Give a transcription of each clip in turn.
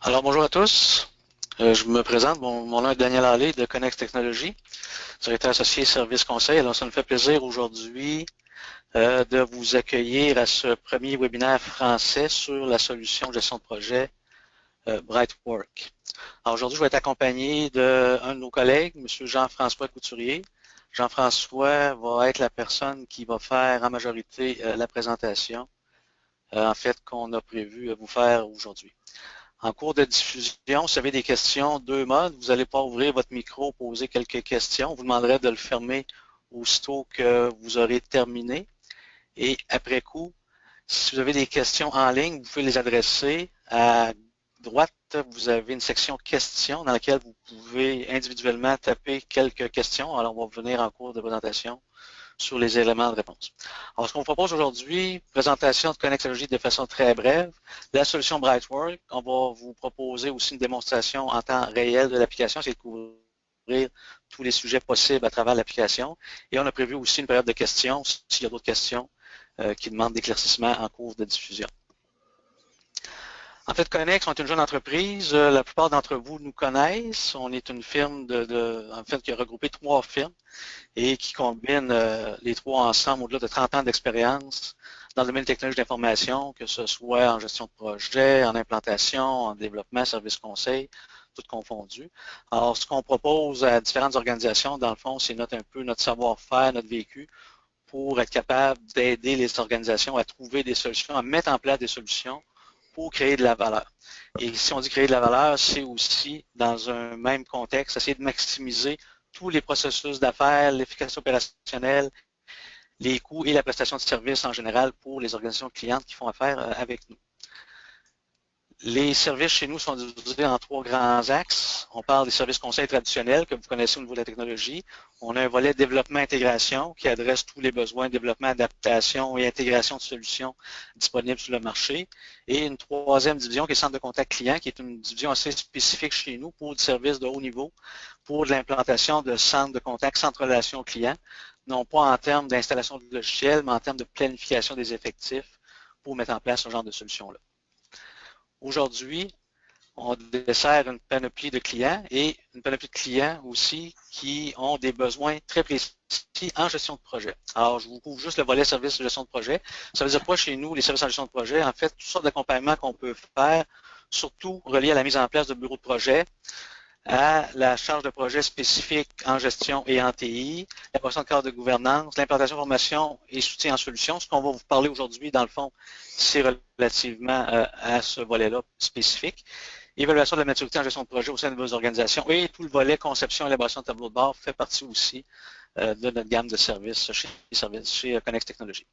Alors bonjour à tous. Je me présente, mon nom est Daniel Allé de Connex Technologies, directeur associé service conseil. Alors ça me fait plaisir aujourd'hui de vous accueillir à ce premier webinaire français sur la solution de gestion de projet Brightwork. Alors aujourd'hui, je vais être accompagné d'un de nos collègues, M. Jean-François Couturier. Jean-François va être la personne qui va faire en majorité la présentation, en fait, qu'on a prévu vous faire aujourd'hui. En cours de diffusion, si vous avez des questions, deux modes. Vous allez pouvoir ouvrir votre micro, poser quelques questions. On vous demanderait de le fermer aussitôt que vous aurez terminé. Et après coup, si vous avez des questions en ligne, vous pouvez les adresser à droite. Vous avez une section questions dans laquelle vous pouvez individuellement taper quelques questions. Alors, on va venir en cours de présentation sur les éléments de réponse. Alors, ce qu'on vous propose aujourd'hui, présentation de Connexologie de façon très brève. La solution Brightwork, on va vous proposer aussi une démonstration en temps réel de l'application, c'est de couvrir tous les sujets possibles à travers l'application. Et on a prévu aussi une période de questions, s'il y a d'autres questions qui demandent d'éclaircissement en cours de diffusion. En fait, Connex, on est une jeune entreprise. La plupart d'entre vous nous connaissent. On est une firme en fait, qui a regroupé trois firmes et qui combine les trois ensemble au-delà de 30 ans d'expérience dans le domaine des technologies d'information, que ce soit en gestion de projet, en implantation, en développement, service conseil, tout confondu. Alors, ce qu'on propose à différentes organisations, dans le fond, c'est un peu notre savoir-faire, notre vécu, pour être capable d'aider les organisations à trouver des solutions, à mettre en place des solutions pour créer de la valeur. Et si on dit créer de la valeur, c'est aussi, dans un même contexte, essayer de maximiser tous les processus d'affaires, l'efficacité opérationnelle, les coûts et la prestation de services en général pour les organisations clientes qui font affaire avec nous. Les services chez nous sont divisés en trois grands axes. On parle des services conseils traditionnels que vous connaissez au niveau de la technologie. On a un volet développement-intégration qui adresse tous les besoins de développement, adaptation et intégration de solutions disponibles sur le marché. Et une troisième division qui est centre de contact client, qui est une division assez spécifique chez nous pour des services de haut niveau, pour de l'implantation de centres de contact, centre de relations clients, non pas en termes d'installation de logiciels, mais en termes de planification des effectifs pour mettre en place ce genre de solutions-là. Aujourd'hui, on dessert une panoplie de clients et une panoplie de clients aussi qui ont des besoins très précis en gestion de projet. Alors, je vous couvre juste le volet service de gestion de projet. Ça veut dire quoi chez nous, les services en gestion de projet? En fait, toutes sortes d'accompagnements qu'on peut faire, surtout reliés à la mise en place de bureaux de projet, à la charge de projet spécifique en gestion et en TI, la création de cadre de gouvernance, l'implantation, formation et soutien en solutions. Ce qu'on va vous parler aujourd'hui, dans le fond, c'est relativement à ce volet-là spécifique. Évaluation de la maturité en gestion de projet au sein de vos organisations et tout le volet conception et élaboration de tableau de bord fait partie aussi de notre gamme de services chez Connex Technologies.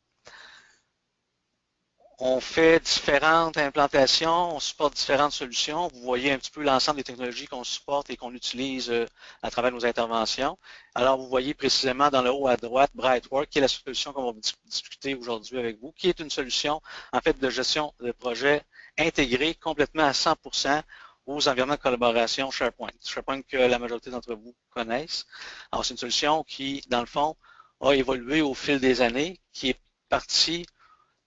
On fait différentes implantations, on supporte différentes solutions. Vous voyez un petit peu l'ensemble des technologies qu'on supporte et qu'on utilise à travers nos interventions. Alors, vous voyez précisément dans le haut à droite Brightwork, qui est la solution qu'on va discuter aujourd'hui avec vous, qui est une solution en fait de gestion de projet intégrée complètement à 100% aux environnements de collaboration SharePoint. SharePoint que la majorité d'entre vous connaissent. Alors, c'est une solution qui, dans le fond, a évolué au fil des années, qui est partie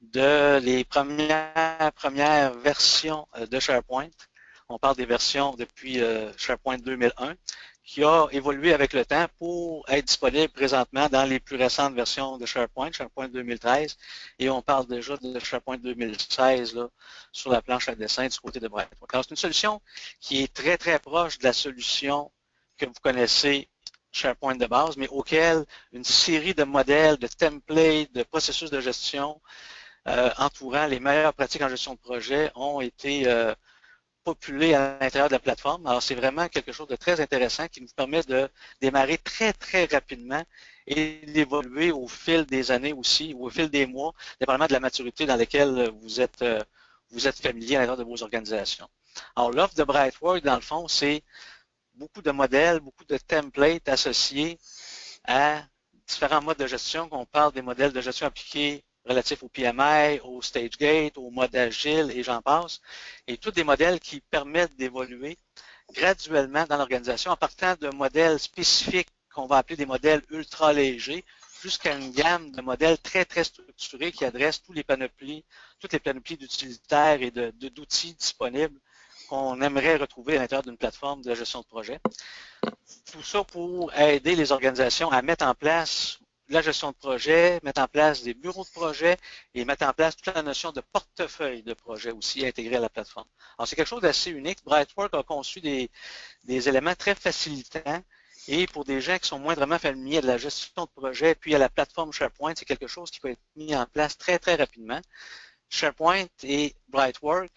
de les premières versions de SharePoint. On parle des versions depuis SharePoint 2001, qui a évolué avec le temps pour être disponible présentement dans les plus récentes versions de SharePoint, SharePoint 2013, et on parle déjà de SharePoint 2016 là, sur la planche à dessin du côté de Brightwork. Alors, c'est une solution qui est très, très proche de la solution que vous connaissez SharePoint de base, mais auquel une série de modèles, de templates, de processus de gestion entourant les meilleures pratiques en gestion de projet ont été populées à l'intérieur de la plateforme. Alors, c'est vraiment quelque chose de très intéressant qui nous permet de démarrer très, très rapidement et d'évoluer au fil des années aussi, ou au fil des mois, dépendamment de la maturité dans laquelle vous êtes familier à l'intérieur de vos organisations. Alors, l'offre de Brightwork, dans le fond, c'est beaucoup de modèles, beaucoup de templates associés à différents modes de gestion. On parle des modèles de gestion appliqués relatifs au PMI, au StageGate, au mode agile et j'en passe. Et tous des modèles qui permettent d'évoluer graduellement dans l'organisation en partant de modèles spécifiques qu'on va appeler des modèles ultra légers jusqu'à une gamme de modèles très, très structurés qui adressent toutes les panoplies d'utilitaires et d'outils disponibles qu'on aimerait retrouver à l'intérieur d'une plateforme de gestion de projet. Tout ça pour aider les organisations à mettre en place la gestion de projet, mettre en place des bureaux de projet et mettre en place toute la notion de portefeuille de projet aussi intégré à la plateforme. Alors, c'est quelque chose d'assez unique. Brightwork a conçu des éléments très facilitants et pour des gens qui sont moindrement familiers de la gestion de projet puis à la plateforme SharePoint, c'est quelque chose qui peut être mis en place très, très rapidement. SharePoint et Brightwork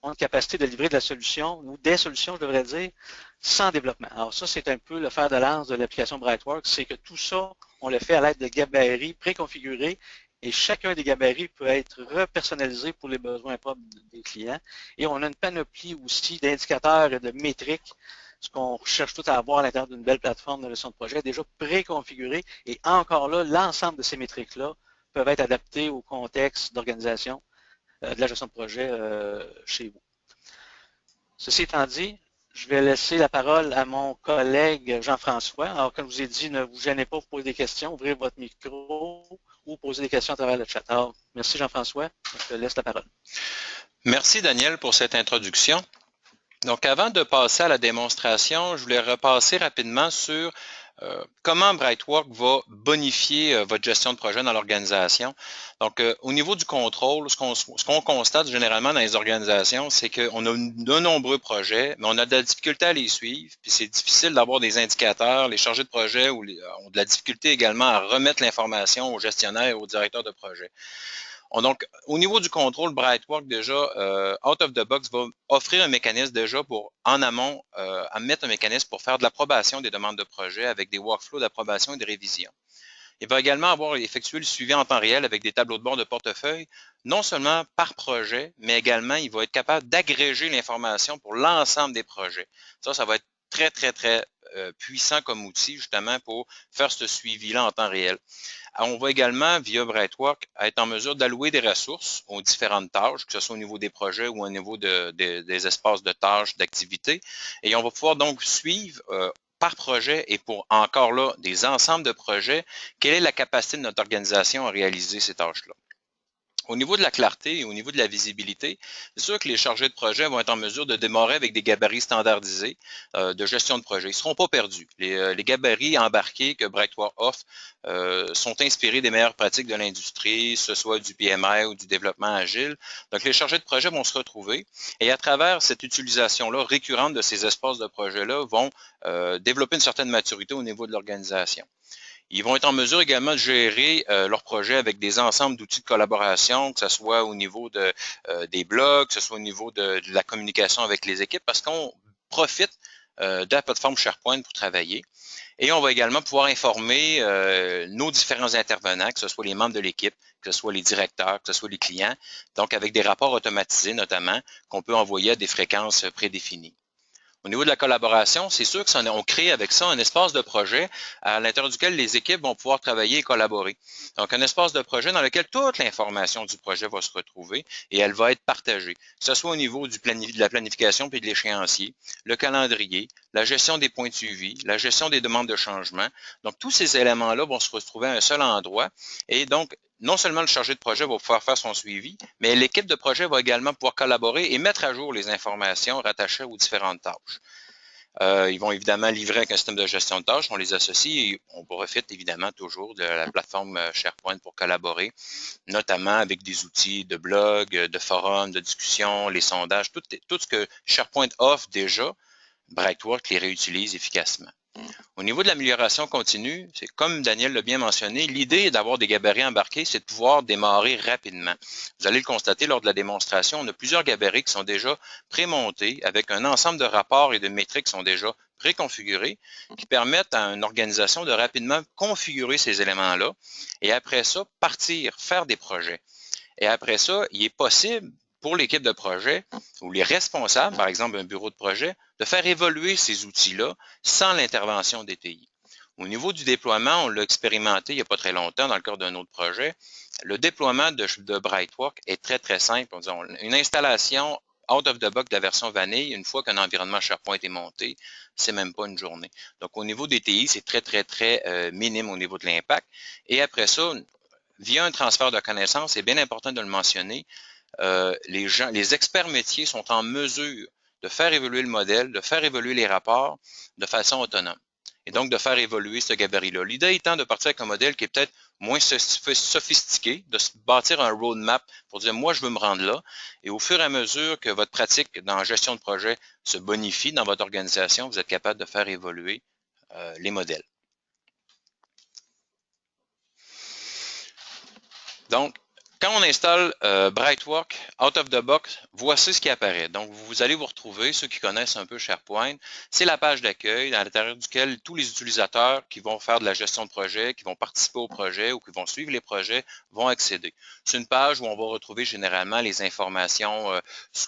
ont une capacité de livrer de la solution, ou des solutions, je devrais dire, sans développement. Alors ça, c'est un peu le fer de lance de l'application Brightwork, c'est que tout ça, on le fait à l'aide de gabarits préconfigurés et chacun des gabarits peut être repersonnalisé pour les besoins propres des clients. Et on a une panoplie aussi d'indicateurs et de métriques, ce qu'on cherche tout à avoir à l'intérieur d'une belle plateforme de gestion de projet, déjà préconfigurée. Et encore là, l'ensemble de ces métriques-là peuvent être adaptées au contexte d'organisation de la gestion de projet chez vous. Ceci étant dit, je vais laisser la parole à mon collègue Jean-François. Alors, comme je vous ai dit, ne vous gênez pas pour poser des questions, ouvrez votre micro ou poser des questions à travers le chat. Alors, merci Jean-François, je te laisse la parole. Merci Daniel pour cette introduction. Donc, avant de passer à la démonstration, je voulais repasser rapidement sur comment Brightwork va bonifier votre gestion de projet dans l'organisation. Donc, au niveau du contrôle, ce qu'on constate généralement dans les organisations, c'est qu'on a de nombreux projets, mais on a de la difficulté à les suivre, puis c'est difficile d'avoir des indicateurs. Les chargés de projet ont de la difficulté également à remettre l'information aux gestionnaires et aux directeurs de projet. Donc, au niveau du contrôle, Brightwork, déjà, out of the box, va offrir un mécanisme déjà pour, en amont, à mettre un mécanisme pour faire de l'approbation des demandes de projet avec des workflows d'approbation et de révision. Il va également avoir effectué le suivi en temps réel avec des tableaux de bord de portefeuille, non seulement par projet, mais également, il va être capable d'agréger l'information pour l'ensemble des projets. Ça va être très, très, très puissant comme outil, justement, pour faire ce suivi-là en temps réel. On va également, via Brightwork, être en mesure d'allouer des ressources aux différentes tâches, que ce soit au niveau des projets ou au niveau des espaces de tâches, d'activités. Et on va pouvoir donc suivre par projet et pour encore là des ensembles de projets, quelle est la capacité de notre organisation à réaliser ces tâches-là. Au niveau de la clarté et au niveau de la visibilité, c'est sûr que les chargés de projet vont être en mesure de démarrer avec des gabarits standardisés de gestion de projet. Ils ne seront pas perdus. Les gabarits embarqués que Brightwork offre sont inspirés des meilleures pratiques de l'industrie, que ce soit du PMI ou du développement agile. Donc, les chargés de projet vont se retrouver et à travers cette utilisation-là récurrente de ces espaces de projet-là, vont développer une certaine maturité au niveau de l'organisation. Ils vont être en mesure également de gérer leur projet avec des ensembles d'outils de collaboration, que ce soit au niveau des blogs, que ce soit au niveau de la communication avec les équipes, parce qu'on profite de la plateforme SharePoint pour travailler. Et on va également pouvoir informer nos différents intervenants, que ce soit les membres de l'équipe, que ce soit les directeurs, que ce soit les clients, donc avec des rapports automatisés notamment, qu'on peut envoyer à des fréquences prédéfinies. Au niveau de la collaboration, c'est sûr qu'on crée avec ça un espace de projet à l'intérieur duquel les équipes vont pouvoir travailler et collaborer. Donc, un espace de projet dans lequel toute l'information du projet va se retrouver et elle va être partagée, que ce soit au niveau de la planification puis de l'échéancier, le calendrier, la gestion des points de suivi, la gestion des demandes de changement. Donc, tous ces éléments-là vont se retrouver à un seul endroit et donc, non seulement le chargé de projet va pouvoir faire son suivi, mais l'équipe de projet va également pouvoir collaborer et mettre à jour les informations rattachées aux différentes tâches. Ils vont évidemment livrer avec un système de gestion de tâches, on les associe et on profite évidemment toujours de la plateforme SharePoint pour collaborer, notamment avec des outils de blog, de forum, de discussion, les sondages, tout ce que SharePoint offre déjà, Brightwork les réutilise efficacement. Au niveau de l'amélioration continue, c'est comme Daniel l'a bien mentionné, l'idée d'avoir des gabarits embarqués, c'est de pouvoir démarrer rapidement. Vous allez le constater lors de la démonstration, on a plusieurs gabarits qui sont déjà prémontés avec un ensemble de rapports et de métriques qui sont déjà préconfigurés, qui permettent à une organisation de rapidement configurer ces éléments-là et après ça, partir, faire des projets. Et après ça, il est possible pour l'équipe de projet ou les responsables, par exemple un bureau de projet, de faire évoluer ces outils-là sans l'intervention des TI. Au niveau du déploiement, on l'a expérimenté il n'y a pas très longtemps dans le cadre d'un autre projet. Le déploiement de Brightwork est très, très simple. Une installation out of the box de la version vanille, une fois qu'un environnement SharePoint est monté, c'est même pas une journée. Donc, au niveau des TI, c'est très, très, très minime au niveau de l'impact. Et après ça, via un transfert de connaissances, c'est bien important de le mentionner, les experts métiers sont en mesure de faire évoluer le modèle, de faire évoluer les rapports de façon autonome. Et donc, de faire évoluer ce gabarit-là. L'idée étant de partir avec un modèle qui est peut-être moins sophistiqué, de se bâtir un roadmap pour dire, moi, je veux me rendre là. Et au fur et à mesure que votre pratique dans la gestion de projet se bonifie dans votre organisation, vous êtes capable de faire évoluer les modèles. Donc, quand on installe Brightwork out of the box, voici ce qui apparaît. Donc, vous allez vous retrouver, ceux qui connaissent un peu SharePoint, c'est la page d'accueil à l'intérieur duquel tous les utilisateurs qui vont faire de la gestion de projet, qui vont participer au projet ou qui vont suivre les projets vont accéder. C'est une page où on va retrouver généralement les informations,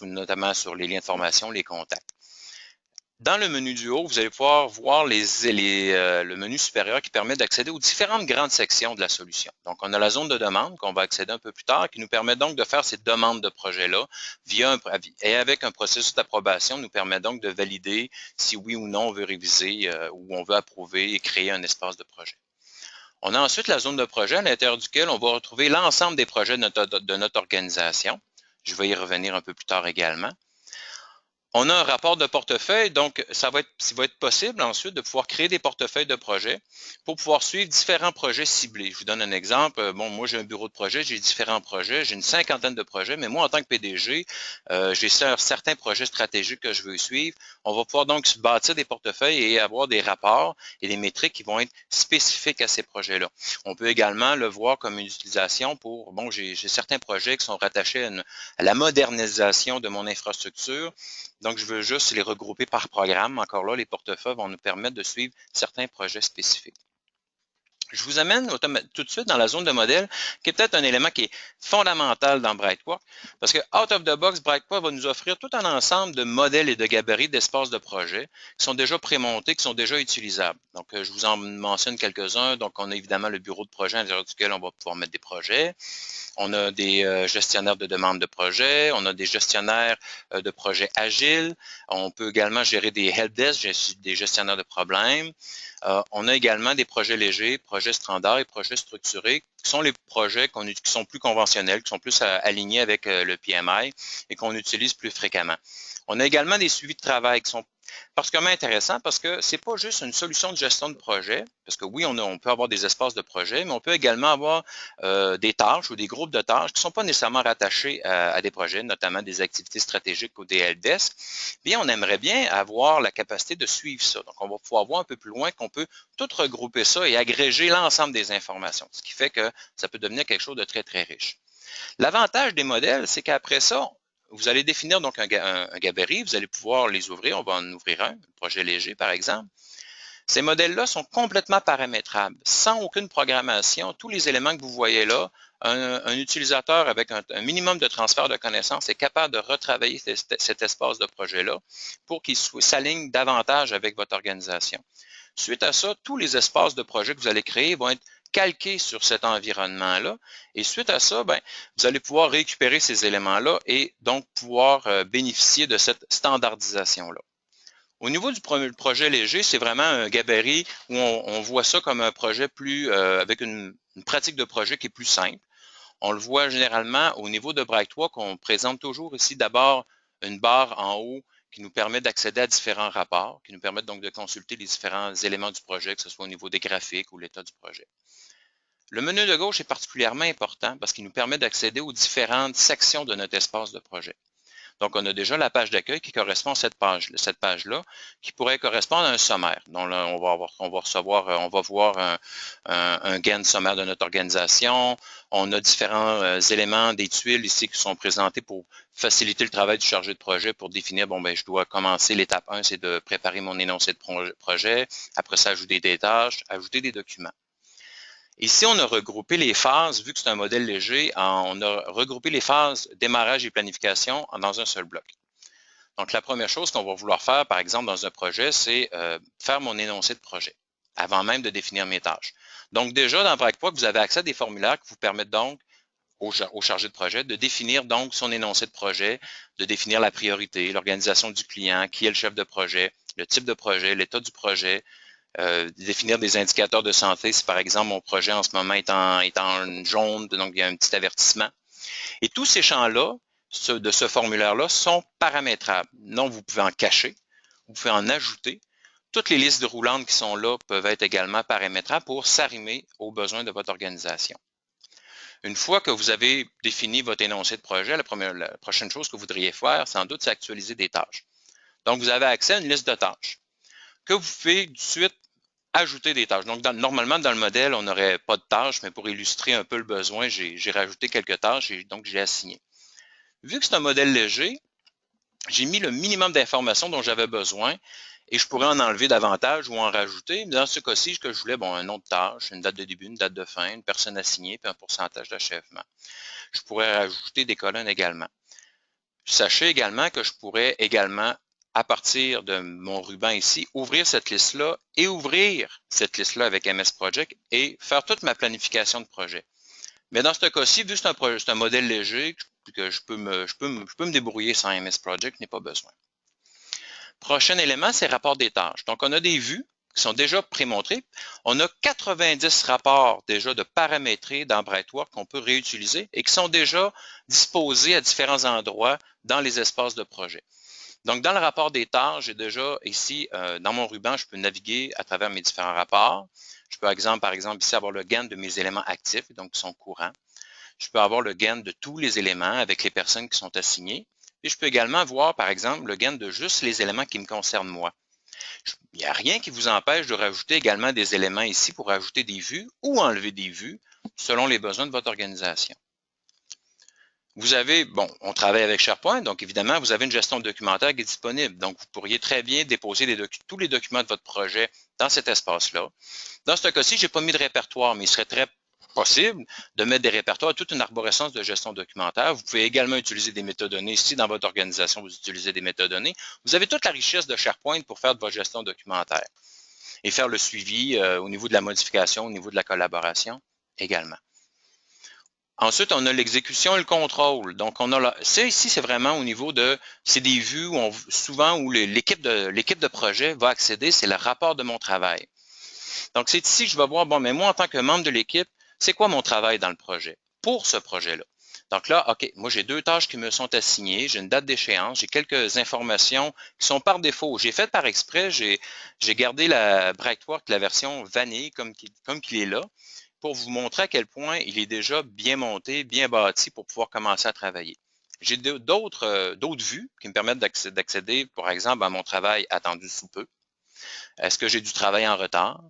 notamment sur les liens de formation, les contacts. Dans le menu du haut, vous allez pouvoir voir le menu supérieur qui permet d'accéder aux différentes grandes sections de la solution. Donc, on a la zone de demande qu'on va accéder un peu plus tard, qui nous permet donc de faire ces demandes de projet-là et avec un processus d'approbation, nous permet donc de valider si oui ou non on veut réviser ou on veut approuver et créer un espace de projet. On a ensuite la zone de projet à l'intérieur duquel on va retrouver l'ensemble des projets de notre organisation. Je vais y revenir un peu plus tard également. On a un rapport de portefeuille, donc ça va être possible ensuite de pouvoir créer des portefeuilles de projets pour pouvoir suivre différents projets ciblés. Je vous donne un exemple. Bon, moi j'ai un bureau de projet, j'ai différents projets, j'ai une cinquantaine de projets, mais moi en tant que PDG, j'ai certains projets stratégiques que je veux suivre. On va pouvoir donc se bâtir des portefeuilles et avoir des rapports et des métriques qui vont être spécifiques à ces projets-là. On peut également le voir comme une utilisation pour, bon, j'ai certains projets qui sont rattachés à la modernisation de mon infrastructure. Donc, je veux juste les regrouper par programme. Encore là, les portefeuilles vont nous permettre de suivre certains projets spécifiques. Je vous amène tout de suite dans la zone de modèle, qui est peut-être un élément qui est fondamental dans Brightwork, parce que out of the box, Brightwork va nous offrir tout un ensemble de modèles et de gabarits d'espaces de projet qui sont déjà prémontés, qui sont déjà utilisables. Donc, je vous en mentionne quelques-uns. Donc, on a évidemment le bureau de projet à l'intérieur duquel on va pouvoir mettre des projets. On a des gestionnaires de demande de projet, on a des gestionnaires de projets agiles, on peut également gérer des helpdesk, des gestionnaires de problèmes. On a également des projets légers, projets standards et projets structurés, qui sont les projets qui sont plus conventionnels, qui sont plus alignés avec le PMI et qu'on utilise plus fréquemment. On a également des suivis de travail qui sont particulièrement intéressants parce que ce n'est pas juste une solution de gestion de projet, parce que oui, on peut avoir des espaces de projet, mais on peut également avoir des tâches ou des groupes de tâches qui ne sont pas nécessairement rattachés à des projets, notamment des activités stratégiques ou des helpdesk. Bien, on aimerait bien avoir la capacité de suivre ça. Donc, on va pouvoir voir un peu plus loin qu'on peut tout regrouper ça et agréger l'ensemble des informations, ce qui fait que ça peut devenir quelque chose de très, très riche. L'avantage des modèles, c'est qu'après ça, vous allez définir donc un gabarit, vous allez pouvoir les ouvrir, on va en ouvrir un projet léger par exemple. Ces modèles-là sont complètement paramétrables, sans aucune programmation. Tous les éléments que vous voyez là, un utilisateur avec un minimum de transfert de connaissances est capable de retravailler cet espace de projet-là pour qu'il s'aligne davantage avec votre organisation. Suite à ça, tous les espaces de projet que vous allez créer vont être calqués sur cet environnement-là. Et suite à ça, ben, vous allez pouvoir récupérer ces éléments-là et donc pouvoir bénéficier de cette standardisation-là. Au niveau du projet léger, c'est vraiment un gabarit où on voit ça comme un projet plus avec une pratique de projet qui est plus simple. On le voit généralement au niveau de Brightwork, on présente toujours ici d'abord une barre en haut qui nous permet d'accéder à différents rapports, qui nous permettent donc de consulter les différents éléments du projet, que ce soit au niveau des graphiques ou l'état du projet. Le menu de gauche est particulièrement important parce qu'il nous permet d'accéder aux différentes sections de notre espace de projet. Donc, on a déjà la page d'accueil qui correspond à cette page-là, qui pourrait correspondre à un sommaire. Donc, là, on va voir un gain sommaire de notre organisation. On a différents éléments des tuiles ici qui sont présentés pour faciliter le travail du chargé de projet pour définir, bon, ben, je dois commencer l'étape 1, c'est de préparer mon énoncé de projet. Après ça, ajouter des tâches, ajouter des documents. Ici, on a regroupé les phases, vu que c'est un modèle léger, on a regroupé les phases démarrage et planification dans un seul bloc. Donc, la première chose qu'on va vouloir faire, par exemple, dans un projet, c'est faire mon énoncé de projet, avant même de définir mes tâches. Donc, déjà, dans Brightwork, vous avez accès à des formulaires qui vous permettent donc, au chargé de projet, de définir donc son énoncé de projet, de définir la priorité, l'organisation du client, qui est le chef de projet, le type de projet, l'état du projet, définir des indicateurs de santé si, par exemple, mon projet en ce moment est en jaune, donc il y a un petit avertissement. Et tous ces champs-là de ce formulaire-là sont paramétrables. Non, vous pouvez en cacher, vous pouvez en ajouter. Toutes les listes roulantes qui sont là peuvent être également paramétrables pour s'arrimer aux besoins de votre organisation. Une fois que vous avez défini votre énoncé de projet, la prochaine chose que vous voudriez faire, sans doute, c'est actualiser des tâches. Donc, vous avez accès à une liste de tâches que vous pouvez tout de suite ajouter des tâches. Donc, normalement, dans le modèle, on n'aurait pas de tâches, mais pour illustrer un peu le besoin, j'ai rajouté quelques tâches et donc j'ai assigné. Vu que c'est un modèle léger, j'ai mis le minimum d'informations dont j'avais besoin et je pourrais en enlever davantage ou en rajouter. Dans ce cas-ci, ce que je voulais, bon, un nom de tâche, une date de début, une date de fin, une personne assignée, puis un pourcentage d'achèvement. Je pourrais rajouter des colonnes également. Sachez également que je pourrais également, à partir de mon ruban ici, ouvrir cette liste-là et ouvrir cette liste-là avec MS Project et faire toute ma planification de projet. Mais dans ce cas-ci, vu que c'est un modèle léger, que je peux me débrouiller sans MS Project, je n'ai pas besoin. Prochain élément, c'est rapport des tâches. Donc, on a des vues qui sont déjà prémontrées. On a 90 rapports déjà de paramétrés dans Brightwork qu'on peut réutiliser et qui sont déjà disposés à différents endroits dans les espaces de projet. Donc, dans le rapport des tâches, j'ai déjà ici, dans mon ruban, je peux naviguer à travers mes différents rapports. Je peux, par exemple, ici avoir le gain de mes éléments actifs, donc qui sont courants. Je peux avoir le gain de tous les éléments avec les personnes qui sont assignées. Et je peux également voir, par exemple, le gain de juste les éléments qui me concernent moi. Il n'y a rien qui vous empêche de rajouter également des éléments ici pour ajouter des vues ou enlever des vues selon les besoins de votre organisation. Vous avez, bon, on travaille avec SharePoint, donc évidemment, vous avez une gestion documentaire qui est disponible. Donc, vous pourriez très bien déposer tous les documents de votre projet dans cet espace-là. Dans ce cas-ci, je n'ai pas mis de répertoire, mais il serait très possible de mettre des répertoires, toute une arborescence de gestion documentaire. Vous pouvez également utiliser des métadonnées. Si dans votre organisation, vous utilisez des métadonnées, vous avez toute la richesse de SharePoint pour faire de votre gestion documentaire et faire le suivi au niveau de la modification, au niveau de la collaboration également. Ensuite, on a l'exécution et le contrôle. Donc, on a ça ici, c'est vraiment au niveau de, c'est des vues où souvent où l'équipe de projet va accéder, c'est le rapport de mon travail. Donc, c'est ici que je vais voir, bon, mais moi, en tant que membre de l'équipe, c'est quoi mon travail dans le projet pour ce projet-là? Donc là, OK, moi, j'ai 2 tâches qui me sont assignées, j'ai une date d'échéance, j'ai quelques informations qui sont par défaut. J'ai fait par exprès, j'ai gardé la Brightwork, la version vanille comme qu'il est là, pour vous montrer à quel point il est déjà bien monté, bien bâti pour pouvoir commencer à travailler. J'ai d'autres vues qui me permettent d'accéder, par exemple, à mon travail attendu sous peu. Est-ce que j'ai du travail en retard?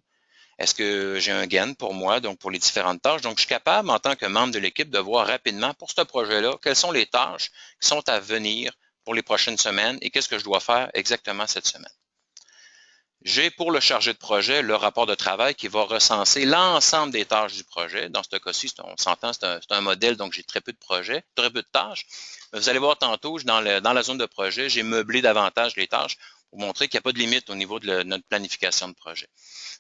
Est-ce que j'ai un gain pour moi, donc pour les différentes tâches? Donc, je suis capable, en tant que membre de l'équipe, de voir rapidement pour ce projet-là, quelles sont les tâches qui sont à venir pour les prochaines semaines et qu'est-ce que je dois faire exactement cette semaine. J'ai pour le chargé de projet le rapport de travail qui va recenser l'ensemble des tâches du projet. Dans ce cas-ci, on s'entend, c'est un modèle, donc j'ai très peu de projets, très peu de tâches. Mais vous allez voir tantôt, dans la zone de projet, j'ai meublé davantage les tâches pour montrer qu'il n'y a pas de limite au niveau de notre planification de projet.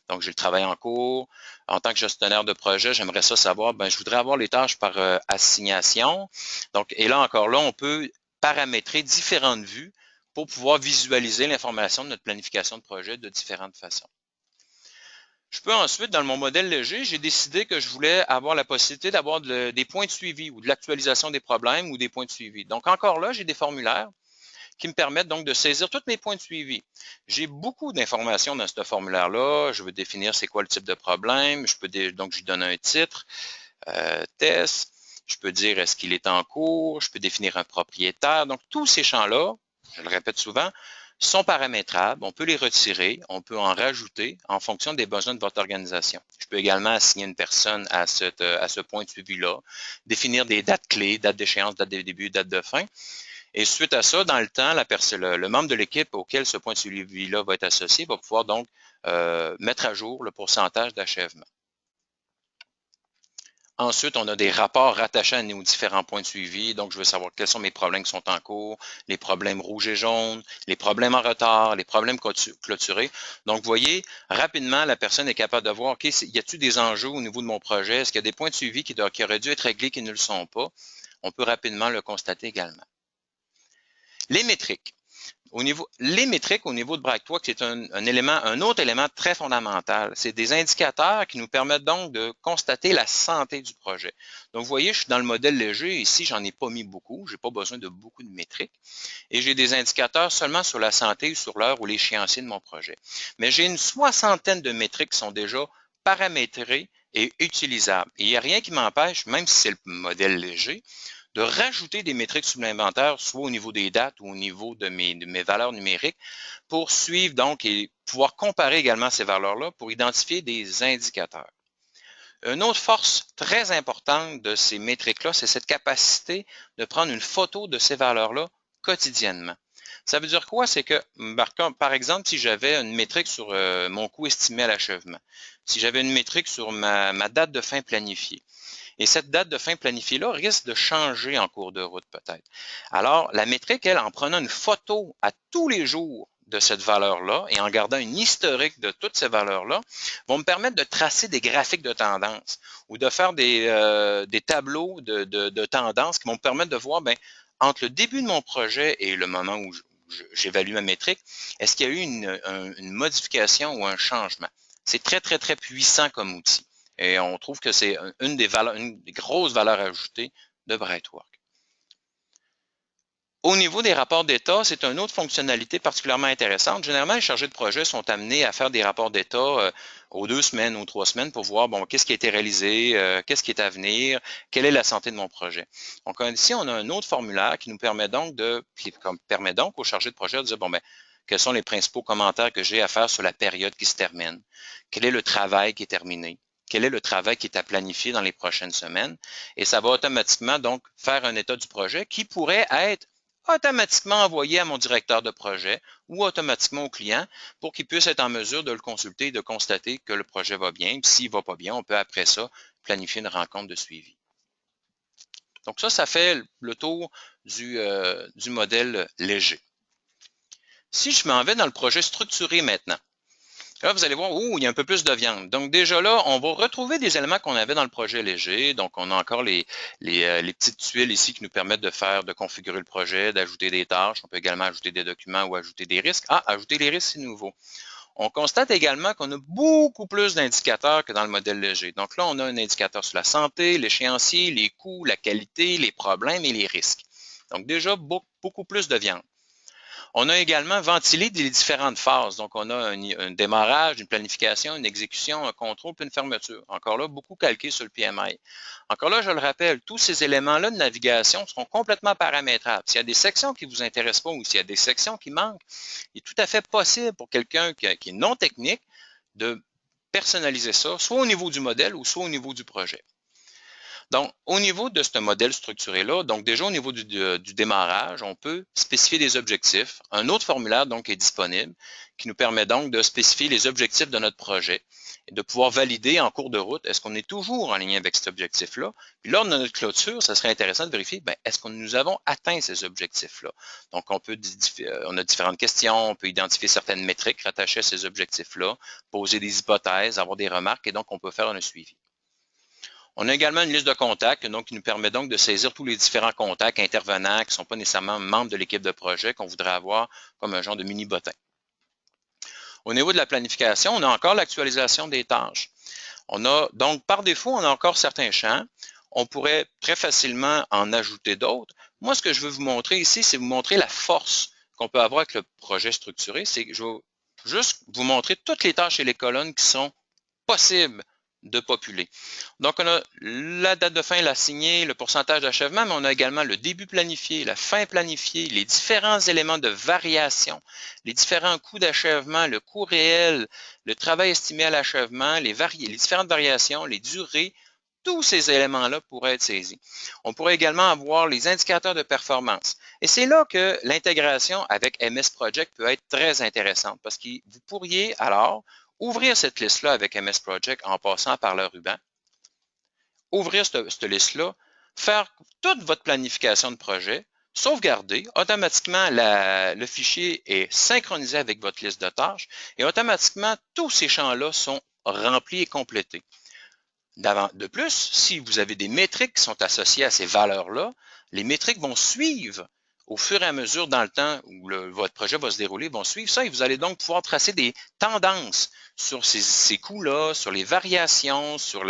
Donc, j'ai le travail en cours. En tant que gestionnaire de projet, j'aimerais ça savoir, je voudrais avoir les tâches par assignation. Donc, et là encore, là, on peut paramétrer différentes vues pour pouvoir visualiser l'information de notre planification de projet de différentes façons. Je peux ensuite, dans mon modèle léger, j'ai décidé que je voulais avoir la possibilité d'avoir des points de suivi ou de l'actualisation des problèmes ou des points de suivi. Donc, encore là, j'ai des formulaires qui me permettent donc de saisir tous mes points de suivi. J'ai beaucoup d'informations dans ce formulaire-là. Je veux définir c'est quoi le type de problème. Donc, je lui donne un titre, test. Je peux dire est-ce qu'il est en cours. Je peux définir un propriétaire. Donc, tous ces champs-là, je le répète souvent, sont paramétrables. On peut les retirer. On peut en rajouter en fonction des besoins de votre organisation. Je peux également assigner une personne à ce point de suivi-là, définir des dates clés, date d'échéance, date de début, date de fin. Et suite à ça, dans le temps, le membre de l'équipe auquel ce point de suivi-là va être associé va pouvoir donc mettre à jour le pourcentage d'achèvement. Ensuite, on a des rapports rattachés à nos différents points de suivi. Donc, je veux savoir quels sont mes problèmes qui sont en cours, les problèmes rouges et jaunes, les problèmes en retard, les problèmes clôturés. Donc, vous voyez, rapidement, la personne est capable de voir, OK, y a-t-il des enjeux au niveau de mon projet? Est-ce qu'il y a des points de suivi qui auraient dû être réglés qui ne le sont pas? On peut rapidement le constater également. Les métriques. Les métriques au niveau de BrightWorks, c'est un autre élément très fondamental. C'est des indicateurs qui nous permettent donc de constater la santé du projet. Donc, vous voyez, je suis dans le modèle léger. Ici, j'en ai pas mis beaucoup. J'ai pas besoin de beaucoup de métriques. Et j'ai des indicateurs seulement sur la santé, sur l'heure ou l'échéancier de mon projet. Mais j'ai une soixantaine de métriques qui sont déjà paramétrées et utilisables. Et il n'y a rien qui m'empêche, même si c'est le modèle léger, de rajouter des métriques supplémentaires, soit au niveau des dates ou au niveau de mes valeurs numériques, pour suivre donc et pouvoir comparer également ces valeurs-là pour identifier des indicateurs. Une autre force très importante de ces métriques-là, c'est cette capacité de prendre une photo de ces valeurs-là quotidiennement. Ça veut dire quoi? C'est que, par exemple, si j'avais une métrique sur mon coût estimé à l'achèvement, si j'avais une métrique sur ma date de fin planifiée, et cette date de fin planifiée-là risque de changer en cours de route peut-être. Alors, la métrique, elle, en prenant une photo à tous les jours de cette valeur-là et en gardant une historique de toutes ces valeurs-là, vont me permettre de tracer des graphiques de tendance ou de faire des tableaux de tendance qui vont me permettre de voir, bien, entre le début de mon projet et le moment où j'évalue ma métrique, est-ce qu'il y a eu une modification ou un changement? C'est très, très, très puissant comme outil. Et on trouve que c'est une des grosses valeurs ajoutées de BrightWorks. Au niveau des rapports d'état, c'est une autre fonctionnalité particulièrement intéressante. Généralement, les chargés de projet sont amenés à faire des rapports d'état aux 2 semaines ou 3 semaines pour voir, bon, qu'est-ce qui a été réalisé, qu'est-ce qui est à venir, quelle est la santé de mon projet. Donc, ici, on a un autre formulaire qui nous permet donc aux chargés de projet de dire, bon, ben, quels sont les principaux commentaires que j'ai à faire sur la période qui se termine? Quel est le travail qui est terminé? Quel est le travail qui est à planifier dans les prochaines semaines? Et ça va automatiquement donc faire un état du projet qui pourrait être automatiquement envoyé à mon directeur de projet ou automatiquement au client pour qu'il puisse être en mesure de le consulter et de constater que le projet va bien. S'il ne va pas bien, on peut après ça planifier une rencontre de suivi. Donc ça fait le tour du modèle léger. Si je m'en vais dans le projet structuré maintenant, là, vous allez voir, il y a un peu plus de viande. Donc, déjà là, on va retrouver des éléments qu'on avait dans le projet léger. Donc, on a encore les petites tuiles ici qui nous permettent de configurer le projet, d'ajouter des tâches. On peut également ajouter des documents ou ajouter des risques. Ajouter les risques, c'est nouveau. On constate également qu'on a beaucoup plus d'indicateurs que dans le modèle léger. Donc là, on a un indicateur sur la santé, l'échéancier, les coûts, la qualité, les problèmes et les risques. Donc, déjà, beaucoup plus de viande. On a également ventilé les différentes phases. Donc, on a un démarrage, une planification, une exécution, un contrôle, puis une fermeture. Encore là, beaucoup calqué sur le PMI. Encore là, je le rappelle, tous ces éléments-là de navigation seront complètement paramétrables. S'il y a des sections qui ne vous intéressent pas ou s'il y a des sections qui manquent, il est tout à fait possible pour quelqu'un qui est non technique de personnaliser ça, soit au niveau du modèle ou soit au niveau du projet. Donc, au niveau de ce modèle structuré-là, donc déjà au niveau du démarrage, on peut spécifier des objectifs. Un autre formulaire donc est disponible qui nous permet donc de spécifier les objectifs de notre projet et de pouvoir valider en cours de route, est-ce qu'on est toujours en ligne avec cet objectif-là? Puis lors de notre clôture, ça serait intéressant de vérifier, est-ce que nous avons atteint ces objectifs-là? Donc, on a différentes questions, on peut identifier certaines métriques rattachées à ces objectifs-là, poser des hypothèses, avoir des remarques et donc on peut faire un suivi. On a également une liste de contacts donc, qui nous permet donc de saisir tous les différents contacts intervenants qui ne sont pas nécessairement membres de l'équipe de projet qu'on voudrait avoir comme un genre de mini-bottin. Au niveau de la planification, on a encore l'actualisation des tâches. Donc, par défaut, on a encore certains champs. On pourrait très facilement en ajouter d'autres. Moi, ce que je veux vous montrer ici, c'est vous montrer la force qu'on peut avoir avec le projet structuré. C'est que je vais juste vous montrer toutes les tâches et les colonnes qui sont possibles de populer. Donc, on a la date de fin, la signée, le pourcentage d'achèvement, mais on a également le début planifié, la fin planifiée, les différents éléments de variation, les différents coûts d'achèvement, le coût réel, le travail estimé à l'achèvement, les différentes variations, les durées, tous ces éléments-là pourraient être saisis. On pourrait également avoir les indicateurs de performance. Et c'est là que l'intégration avec MS Project peut être très intéressante parce que vous pourriez alors ouvrir cette liste-là avec MS Project en passant par le ruban, ouvrir cette liste-là, faire toute votre planification de projet, sauvegarder, automatiquement le fichier est synchronisé avec votre liste de tâches et automatiquement tous ces champs-là sont remplis et complétés. De plus, si vous avez des métriques qui sont associées à ces valeurs-là, les métriques vont suivre au fur et à mesure dans le temps où votre projet va se dérouler, vont suivre ça et vous allez donc pouvoir tracer des tendances sur ces coûts-là, sur les variations, sur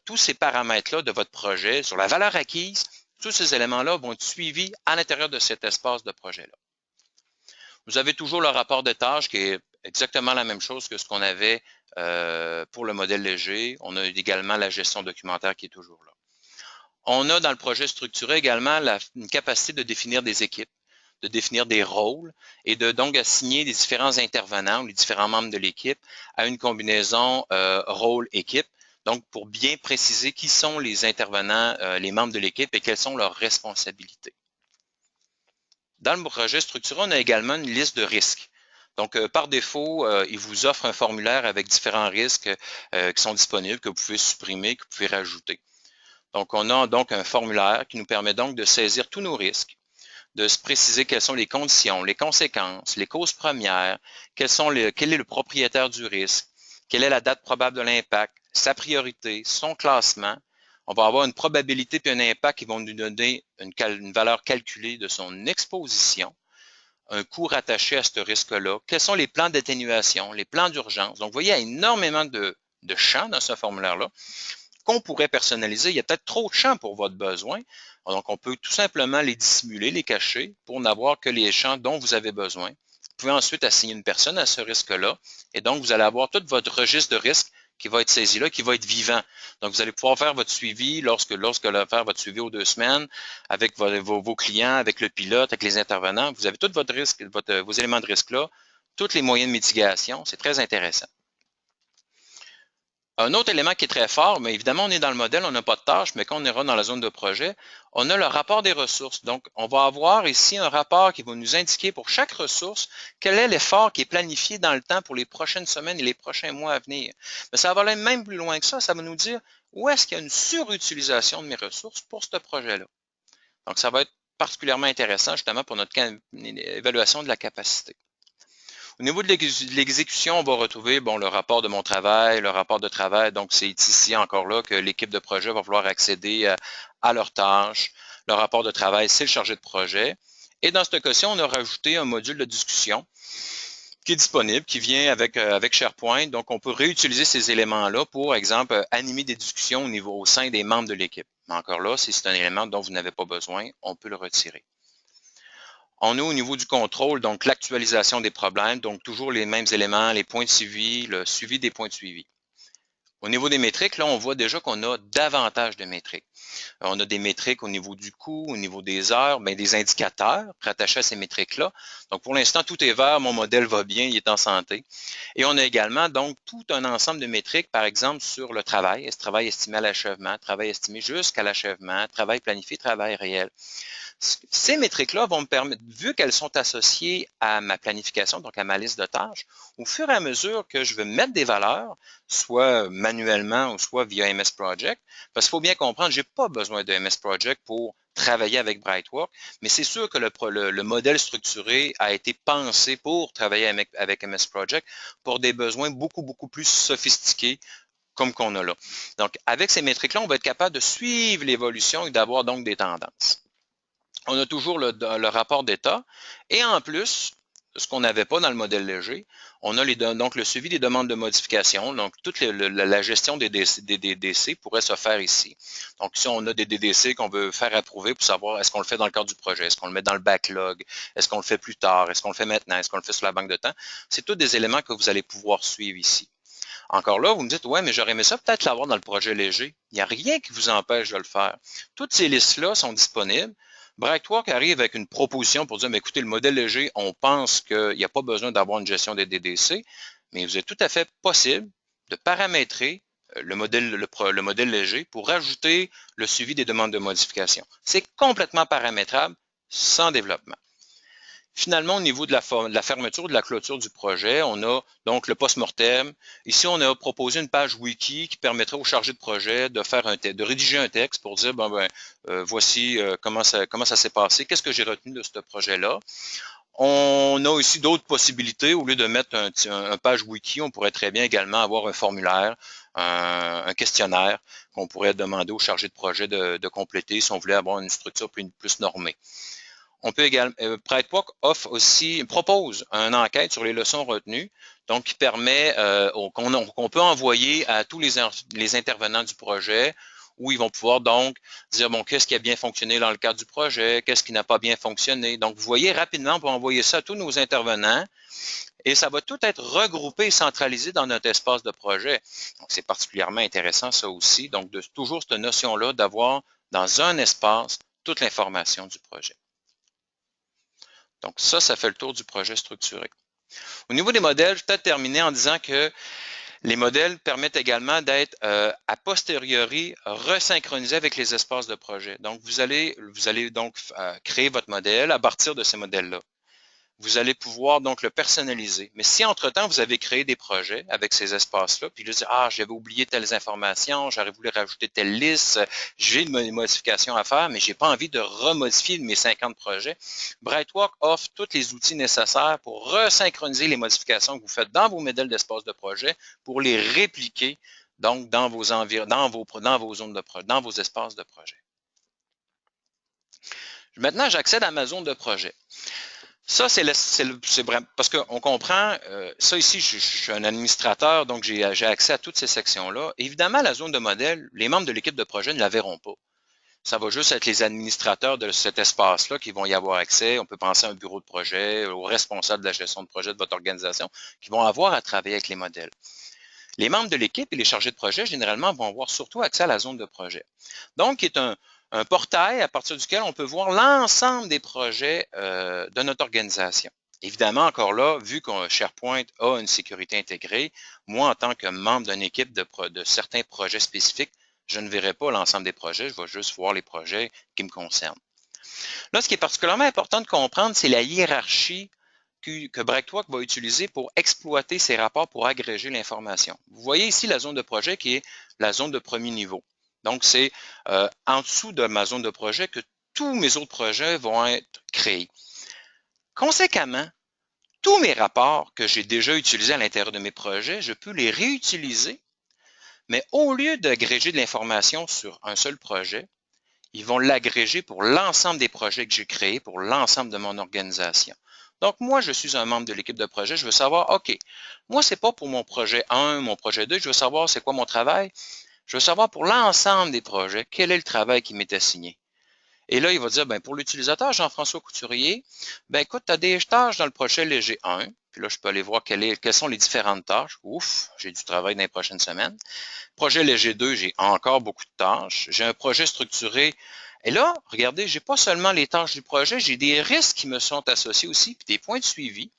tous ces paramètres-là de votre projet, sur la valeur acquise. Tous ces éléments-là vont être suivis à l'intérieur de cet espace de projet-là. Vous avez toujours le rapport de tâches qui est exactement la même chose que ce qu'on avait pour le modèle léger. On a également la gestion documentaire qui est toujours là. On a dans le projet structuré également une capacité de définir des équipes, de définir des rôles et de donc assigner les différents intervenants ou les différents membres de l'équipe à une combinaison rôle-équipe. Donc, pour bien préciser qui sont les intervenants, les membres de l'équipe et quelles sont leurs responsabilités. Dans le projet structuré, on a également une liste de risques. Donc, par défaut, il vous offre un formulaire avec différents risques qui sont disponibles, que vous pouvez supprimer, que vous pouvez rajouter. Donc, on a donc un formulaire qui nous permet donc de saisir tous nos risques, de se préciser quelles sont les conditions, les conséquences, les causes premières, quel est le propriétaire du risque, quelle est la date probable de l'impact, sa priorité, son classement. On va avoir une probabilité puis un impact qui vont nous donner une valeur calculée de son exposition, un coût rattaché à ce risque-là, quels sont les plans d'atténuation, les plans d'urgence. Donc, vous voyez, il y a énormément de champs dans ce formulaire-là qu'on pourrait personnaliser. Il y a peut-être trop de champs pour votre besoin. Donc, on peut tout simplement les dissimuler, les cacher pour n'avoir que les champs dont vous avez besoin. Vous pouvez ensuite assigner une personne à ce risque-là et donc, vous allez avoir tout votre registre de risques qui va être saisi là, qui va être vivant. Donc, vous allez pouvoir faire votre suivi lorsque faire votre suivi aux 2 semaines avec vos clients, avec le pilote, avec les intervenants. Vous avez tout votre risque, vos éléments de risque-là, tous les moyens de mitigation. C'est très intéressant. Un autre élément qui est très fort, mais évidemment, on est dans le modèle, on n'a pas de tâche, mais quand on ira dans la zone de projet, on a le rapport des ressources. Donc, on va avoir ici un rapport qui va nous indiquer pour chaque ressource quel est l'effort qui est planifié dans le temps pour les prochaines semaines et les prochains mois à venir. Mais ça va aller même plus loin que ça va nous dire où est-ce qu'il y a une surutilisation de mes ressources pour ce projet-là. Donc, ça va être particulièrement intéressant justement pour notre évaluation de la capacité. Au niveau de l'exécution, on va retrouver le rapport de mon travail, le rapport de travail. Donc, c'est ici encore là que l'équipe de projet va vouloir accéder à leurs tâches. Le rapport de travail, c'est le chargé de projet. Et dans ce cas-ci, on a rajouté un module de discussion qui est disponible, qui vient avec SharePoint. Donc, on peut réutiliser ces éléments-là pour, exemple, animer des discussions au sein des membres de l'équipe. Mais encore là, si c'est un élément dont vous n'avez pas besoin, on peut le retirer. On a au niveau du contrôle, donc l'actualisation des problèmes, donc toujours les mêmes éléments, les points de suivi, le suivi des points de suivi. Au niveau des métriques, là, on voit déjà qu'on a davantage de métriques. On a des métriques au niveau du coût, au niveau des heures, bien, des indicateurs rattachés à ces métriques-là. Donc, pour l'instant, tout est vert, mon modèle va bien, il est en santé. Et on a également, donc, tout un ensemble de métriques, par exemple, sur le travail, travail estimé à l'achèvement, travail estimé jusqu'à l'achèvement, travail planifié, travail réel. Ces métriques-là vont me permettre, vu qu'elles sont associées à ma planification, donc à ma liste de tâches, au fur et à mesure que je veux mettre des valeurs, soit manuellement ou soit via MS Project, parce qu'il faut bien comprendre, je n'ai pas besoin de MS Project pour travailler avec Brightwork, mais c'est sûr que le modèle structuré a été pensé pour travailler avec MS Project pour des besoins beaucoup, beaucoup plus sophistiqués comme qu'on a là. Donc, avec ces métriques-là, on va être capable de suivre l'évolution et d'avoir donc des tendances. On a toujours le rapport d'état et en plus, ce qu'on n'avait pas dans le modèle léger, on a donc le suivi des demandes de modification. Donc, toute la gestion des DDC pourrait se faire ici. Donc, si on a des DDC qu'on veut faire approuver pour savoir est-ce qu'on le fait dans le cadre du projet, est-ce qu'on le met dans le backlog, est-ce qu'on le fait plus tard, est-ce qu'on le fait maintenant, est-ce qu'on le fait sur la banque de temps, c'est tous des éléments que vous allez pouvoir suivre ici. Encore là, vous me dites, ouais, mais j'aurais aimé ça peut-être l'avoir dans le projet léger. Il n'y a rien qui vous empêche de le faire. Toutes ces listes-là sont disponibles. Brightwork arrive avec une proposition pour dire, mais écoutez, le modèle léger, on pense qu'il n'y a pas besoin d'avoir une gestion des DDC, mais vous êtes tout à fait possible de paramétrer le modèle léger pour ajouter le suivi des demandes de modification. C'est complètement paramétrable sans développement. Finalement, au niveau de la fermeture, de la clôture du projet, on a donc le post-mortem. Ici, on a proposé une page wiki qui permettrait au chargé de projet de rédiger un texte pour dire, voici comment ça s'est passé, qu'est-ce que j'ai retenu de ce projet-là. On a aussi d'autres possibilités. Au lieu de mettre un page wiki, on pourrait très bien également avoir un formulaire, un questionnaire qu'on pourrait demander au chargé de projet de compléter si on voulait avoir une structure plus normée. On peut également, Brightwalk offre aussi, propose une enquête sur les leçons retenues, donc qui permet qu'on peut envoyer à tous les intervenants du projet, où ils vont pouvoir donc dire, bon, qu'est-ce qui a bien fonctionné dans le cadre du projet, qu'est-ce qui n'a pas bien fonctionné. Donc, vous voyez, rapidement, on peut envoyer ça à tous nos intervenants et ça va tout être regroupé et centralisé dans notre espace de projet. Donc, c'est particulièrement intéressant, ça aussi. Donc, toujours cette notion-là d'avoir dans un espace toute l'information du projet. Donc, ça fait le tour du projet structuré. Au niveau des modèles, je vais peut-être terminer en disant que les modèles permettent également d'être a posteriori resynchronisés avec les espaces de projet. Donc, vous allez donc créer votre modèle à partir de ces modèles-là. Vous allez pouvoir donc le personnaliser. Mais si entre-temps, vous avez créé des projets avec ces espaces-là, puis là, ah, j'avais oublié telles informations, j'aurais voulu rajouter telle liste, j'ai une modification à faire, mais j'ai pas envie de remodifier mes 50 projets. Brightwalk offre tous les outils nécessaires pour resynchroniser les modifications que vous faites dans vos modèles d'espace de projet pour les répliquer donc dans vos zones de dans vos espaces de projet. Maintenant, j'accède à ma zone de projet. Ça, c'est parce qu'on comprend, ça ici, je suis un administrateur, donc j'ai accès à toutes ces sections-là. Évidemment, la zone de modèle, les membres de l'équipe de projet ne la verront pas. Ça va juste être les administrateurs de cet espace-là qui vont y avoir accès. On peut penser à un bureau de projet, aux responsables de la gestion de projet de votre organisation, qui vont avoir à travailler avec les modèles. Les membres de l'équipe et les chargés de projet, généralement, vont avoir surtout accès à la zone de projet. Donc, qui est un portail à partir duquel on peut voir l'ensemble des projets de notre organisation. Évidemment, encore là, vu que SharePoint a une sécurité intégrée, moi, en tant que membre d'une équipe de certains projets spécifiques, je ne verrai pas l'ensemble des projets, je vais juste voir les projets qui me concernent. Là, ce qui est particulièrement important de comprendre, c'est la hiérarchie que Brightwalk va utiliser pour exploiter ces rapports pour agréger l'information. Vous voyez ici la zone de projet qui est la zone de premier niveau. Donc, c'est en dessous de ma zone de projet que tous mes autres projets vont être créés. Conséquemment, tous mes rapports que j'ai déjà utilisés à l'intérieur de mes projets, je peux les réutiliser, mais au lieu d'agréger de l'information sur un seul projet, ils vont l'agréger pour l'ensemble des projets que j'ai créés, pour l'ensemble de mon organisation. Donc, moi, je suis un membre de l'équipe de projet. Je veux savoir, OK, moi, c'est pas pour mon projet 1, mon projet 2. Je veux savoir c'est quoi mon travail. Je veux savoir pour l'ensemble des projets, quel est le travail qui m'est assigné. Et là, il va dire, ben, pour l'utilisateur Jean-François Couturier, ben, écoute, tu as des tâches dans le projet léger 1. Puis là, je peux aller voir quelles sont les différentes tâches. Ouf, j'ai du travail dans les prochaines semaines. Projet léger 2, j'ai encore beaucoup de tâches. J'ai un projet structuré. Et là, regardez, j'ai pas seulement les tâches du projet, j'ai des risques qui me sont associés aussi, puis des points de suivi.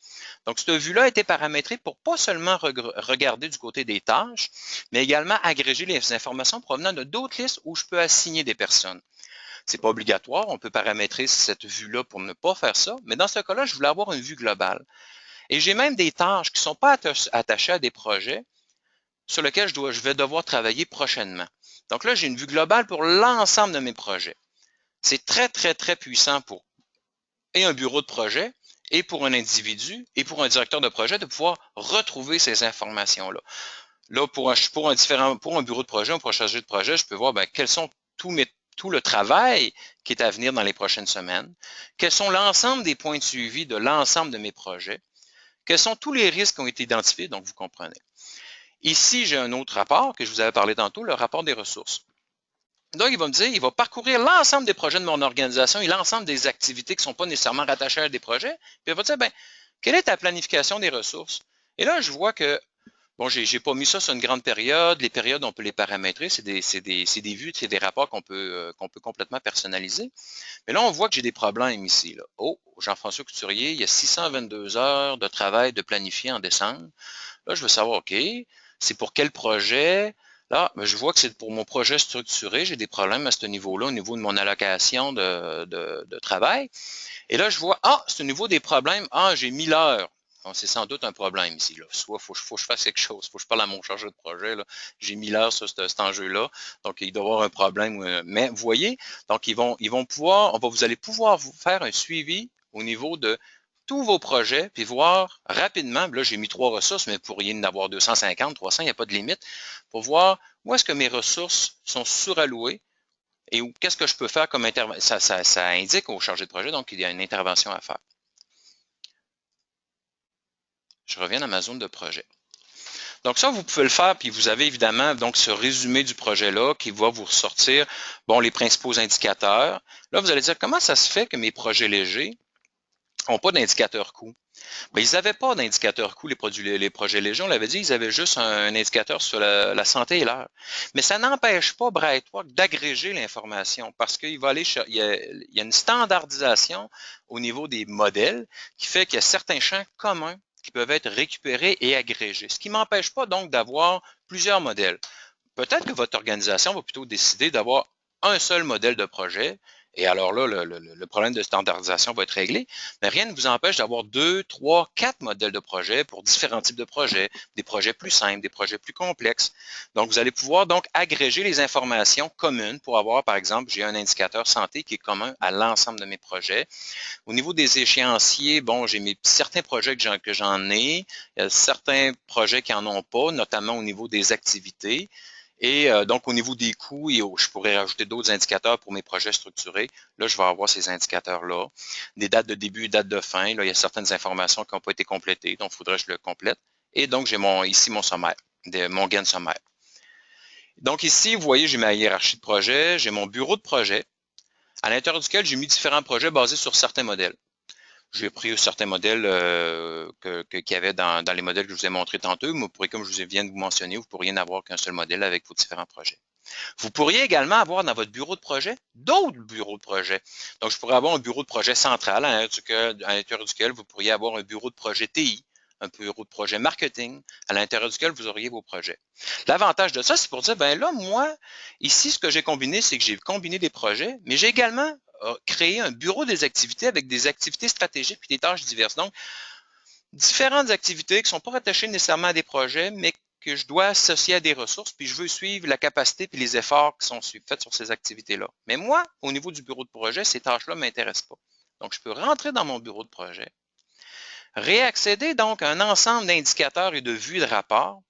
Donc, cette vue-là a été paramétrée pour pas seulement regarder du côté des tâches, mais également agréger les informations provenant de d'autres listes où je peux assigner des personnes. C'est pas obligatoire, on peut paramétrer cette vue-là pour ne pas faire ça, mais dans ce cas-là, je voulais avoir une vue globale. Et j'ai même des tâches qui ne sont pas attachées à des projets sur lesquels je vais devoir travailler prochainement. Donc là, j'ai une vue globale pour l'ensemble de mes projets. C'est très, très, très puissant pour un bureau de projet et pour un individu et pour un directeur de projet de pouvoir retrouver ces informations-là. Là, pour un bureau de projet ou pour un chargé de projet, je peux voir quels sont tout le travail qui est à venir dans les prochaines semaines, quels sont l'ensemble des points de suivi de l'ensemble de mes projets, quels sont tous les risques qui ont été identifiés, donc vous comprenez. Ici, j'ai un autre rapport que je vous avais parlé tantôt, le rapport des ressources. Donc, il va me dire, il va parcourir l'ensemble des projets de mon organisation et l'ensemble des activités qui ne sont pas nécessairement rattachées à des projets. Puis il va dire, quelle est ta planification des ressources? Et là, je vois que, bon, j'ai pas mis ça sur une grande période. Les périodes, on peut les paramétrer. C'est des vues, c'est des rapports qu'on peut complètement personnaliser. Mais là, on voit que j'ai des problèmes ici. Là. Oh, Jean-François Couturier, il y a 622 heures de travail de planifié en décembre. Là, je veux savoir, OK, c'est pour quel projet? Là, je vois que c'est pour mon projet structuré. J'ai des problèmes à ce niveau-là, au niveau de mon allocation de travail. Et là, je vois, c'est au niveau des problèmes. J'ai 1000 heures. Bon, c'est sans doute un problème ici. Là. Soit il faut que je fasse quelque chose. Il faut que je parle à mon chargé de projet. J'ai 1000 heures sur cet enjeu-là. Donc, il doit y avoir un problème. Mais vous voyez, donc vous allez pouvoir vous faire un suivi au niveau de tous vos projets, puis voir rapidement, là j'ai mis 3 ressources, mais vous pourriez en avoir 250, 300, il n'y a pas de limite, pour voir où est-ce que mes ressources sont surallouées Et qu'est-ce que je peux faire comme intervention? Ça indique au chargé de projet, donc il y a une intervention à faire. Je reviens dans ma zone de projet. Donc ça, vous pouvez le faire, puis vous avez évidemment donc ce résumé du projet-là qui va vous ressortir les principaux indicateurs. Là, vous allez dire, comment ça se fait que mes projets légers n'ont pas d'indicateur coût? Bien, ils n'avaient pas d'indicateur coût, les projets légers, on l'avait dit, ils avaient juste un indicateur sur la santé et l'heure. Mais ça n'empêche pas Brightwalk d'agréger l'information parce qu'il va aller, il y a une standardisation au niveau des modèles qui fait qu'il y a certains champs communs qui peuvent être récupérés et agrégés. Ce qui ne m'empêche pas donc d'avoir plusieurs modèles. Peut-être que votre organisation va plutôt décider d'avoir un seul modèle de projet. Et alors là, le problème de standardisation va être réglé, mais rien ne vous empêche d'avoir 2, 3, 4 modèles de projet pour différents types de projets, des projets plus simples, des projets plus complexes. Donc, vous allez pouvoir donc agréger les informations communes pour avoir, par exemple, j'ai un indicateur santé qui est commun à l'ensemble de mes projets. Au niveau des échéanciers, bon, j'ai certains projets que j'en ai, il y a certains projets qui n'en ont pas, notamment au niveau des activités. Et donc, au niveau des coûts, je pourrais rajouter d'autres indicateurs pour mes projets structurés. Là, je vais avoir ces indicateurs-là. Des dates de début, dates de fin. Là, il y a certaines informations qui n'ont pas été complétées, donc il faudrait que je le complète. Et donc, j'ai ici mon sommaire, mon gain sommaire. Donc ici, vous voyez, j'ai ma hiérarchie de projet, j'ai mon bureau de projet, à l'intérieur duquel j'ai mis différents projets basés sur certains modèles. J'ai pris certains modèles qu'il y avait dans les modèles que je vous ai montrés tantôt, mais comme je viens de vous mentionner, vous pourriez n'avoir qu'un seul modèle avec vos différents projets. Vous pourriez également avoir dans votre bureau de projet d'autres bureaux de projet. Donc, je pourrais avoir un bureau de projet central à l'intérieur duquel vous pourriez avoir un bureau de projet TI, un bureau de projet marketing, à l'intérieur duquel vous auriez vos projets. L'avantage de ça, c'est pour dire, ben là, moi, ici, ce que j'ai combiné, c'est que j'ai combiné des projets, mais j'ai également créé un bureau des activités avec des activités stratégiques et des tâches diverses. Donc, différentes activités qui ne sont pas rattachées nécessairement à des projets, mais que je dois associer à des ressources, puis je veux suivre la capacité puis les efforts qui sont faits sur ces activités-là. Mais moi, au niveau du bureau de projet, ces tâches-là ne m'intéressent pas. Donc, je peux rentrer dans mon bureau de projet, réaccéder donc à un ensemble d'indicateurs et de vues de rapports,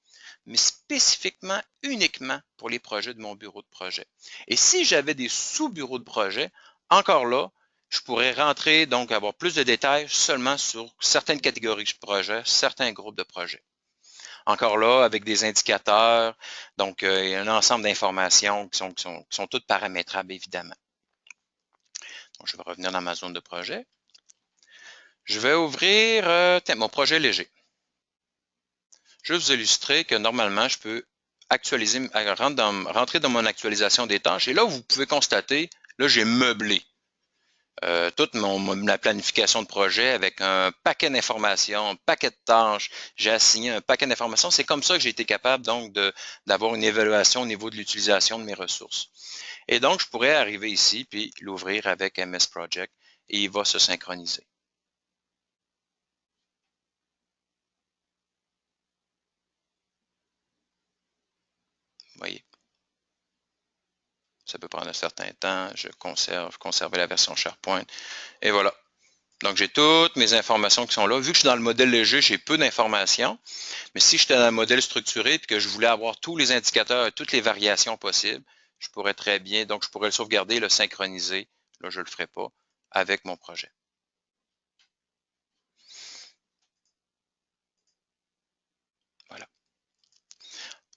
mais spécifiquement, uniquement pour les projets de mon bureau de projet. Et si j'avais des sous-bureaux de projet, encore là, je pourrais rentrer, donc avoir plus de détails seulement sur certaines catégories de projets, certains groupes de projets. Encore là, avec des indicateurs, donc un ensemble d'informations qui sont toutes paramétrables, évidemment. Donc, je vais revenir dans ma zone de projet. Je vais ouvrir mon projet léger. Je vais vous illustrer que normalement, je peux rentrer dans mon actualisation des tâches. Et là, vous pouvez constater, là, j'ai meublé toute la planification de projet avec un paquet d'informations, un paquet de tâches. J'ai assigné un paquet d'informations. C'est comme ça que j'ai été capable donc d'avoir une évaluation au niveau de l'utilisation de mes ressources. Et donc, je pourrais arriver ici puis l'ouvrir avec MS Project et il va se synchroniser. Vous voyez. Ça peut prendre un certain temps. Je conserve la version SharePoint. Et voilà. Donc, j'ai toutes mes informations qui sont là. Vu que je suis dans le modèle léger, j'ai peu d'informations. Mais si j'étais dans le modèle structuré et que je voulais avoir tous les indicateurs et toutes les variations possibles, je pourrais très bien, donc je pourrais le sauvegarder et le synchroniser. Là, je ne le ferai pas avec mon projet. Voilà.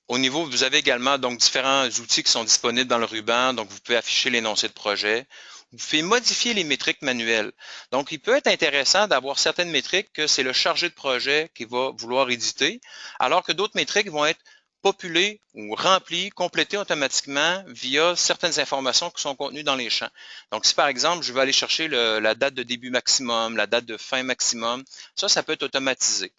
Au niveau, vous avez également donc différents outils qui sont disponibles dans le ruban. Donc, vous pouvez afficher l'énoncé de projet. Vous pouvez modifier les métriques manuelles. Donc, il peut être intéressant d'avoir certaines métriques que c'est le chargé de projet qui va vouloir éditer, alors que d'autres métriques vont être populées ou remplies, complétées automatiquement via certaines informations qui sont contenues dans les champs. Donc, si par exemple, je vais aller chercher la date de début maximum, la date de fin maximum, ça peut être automatisé.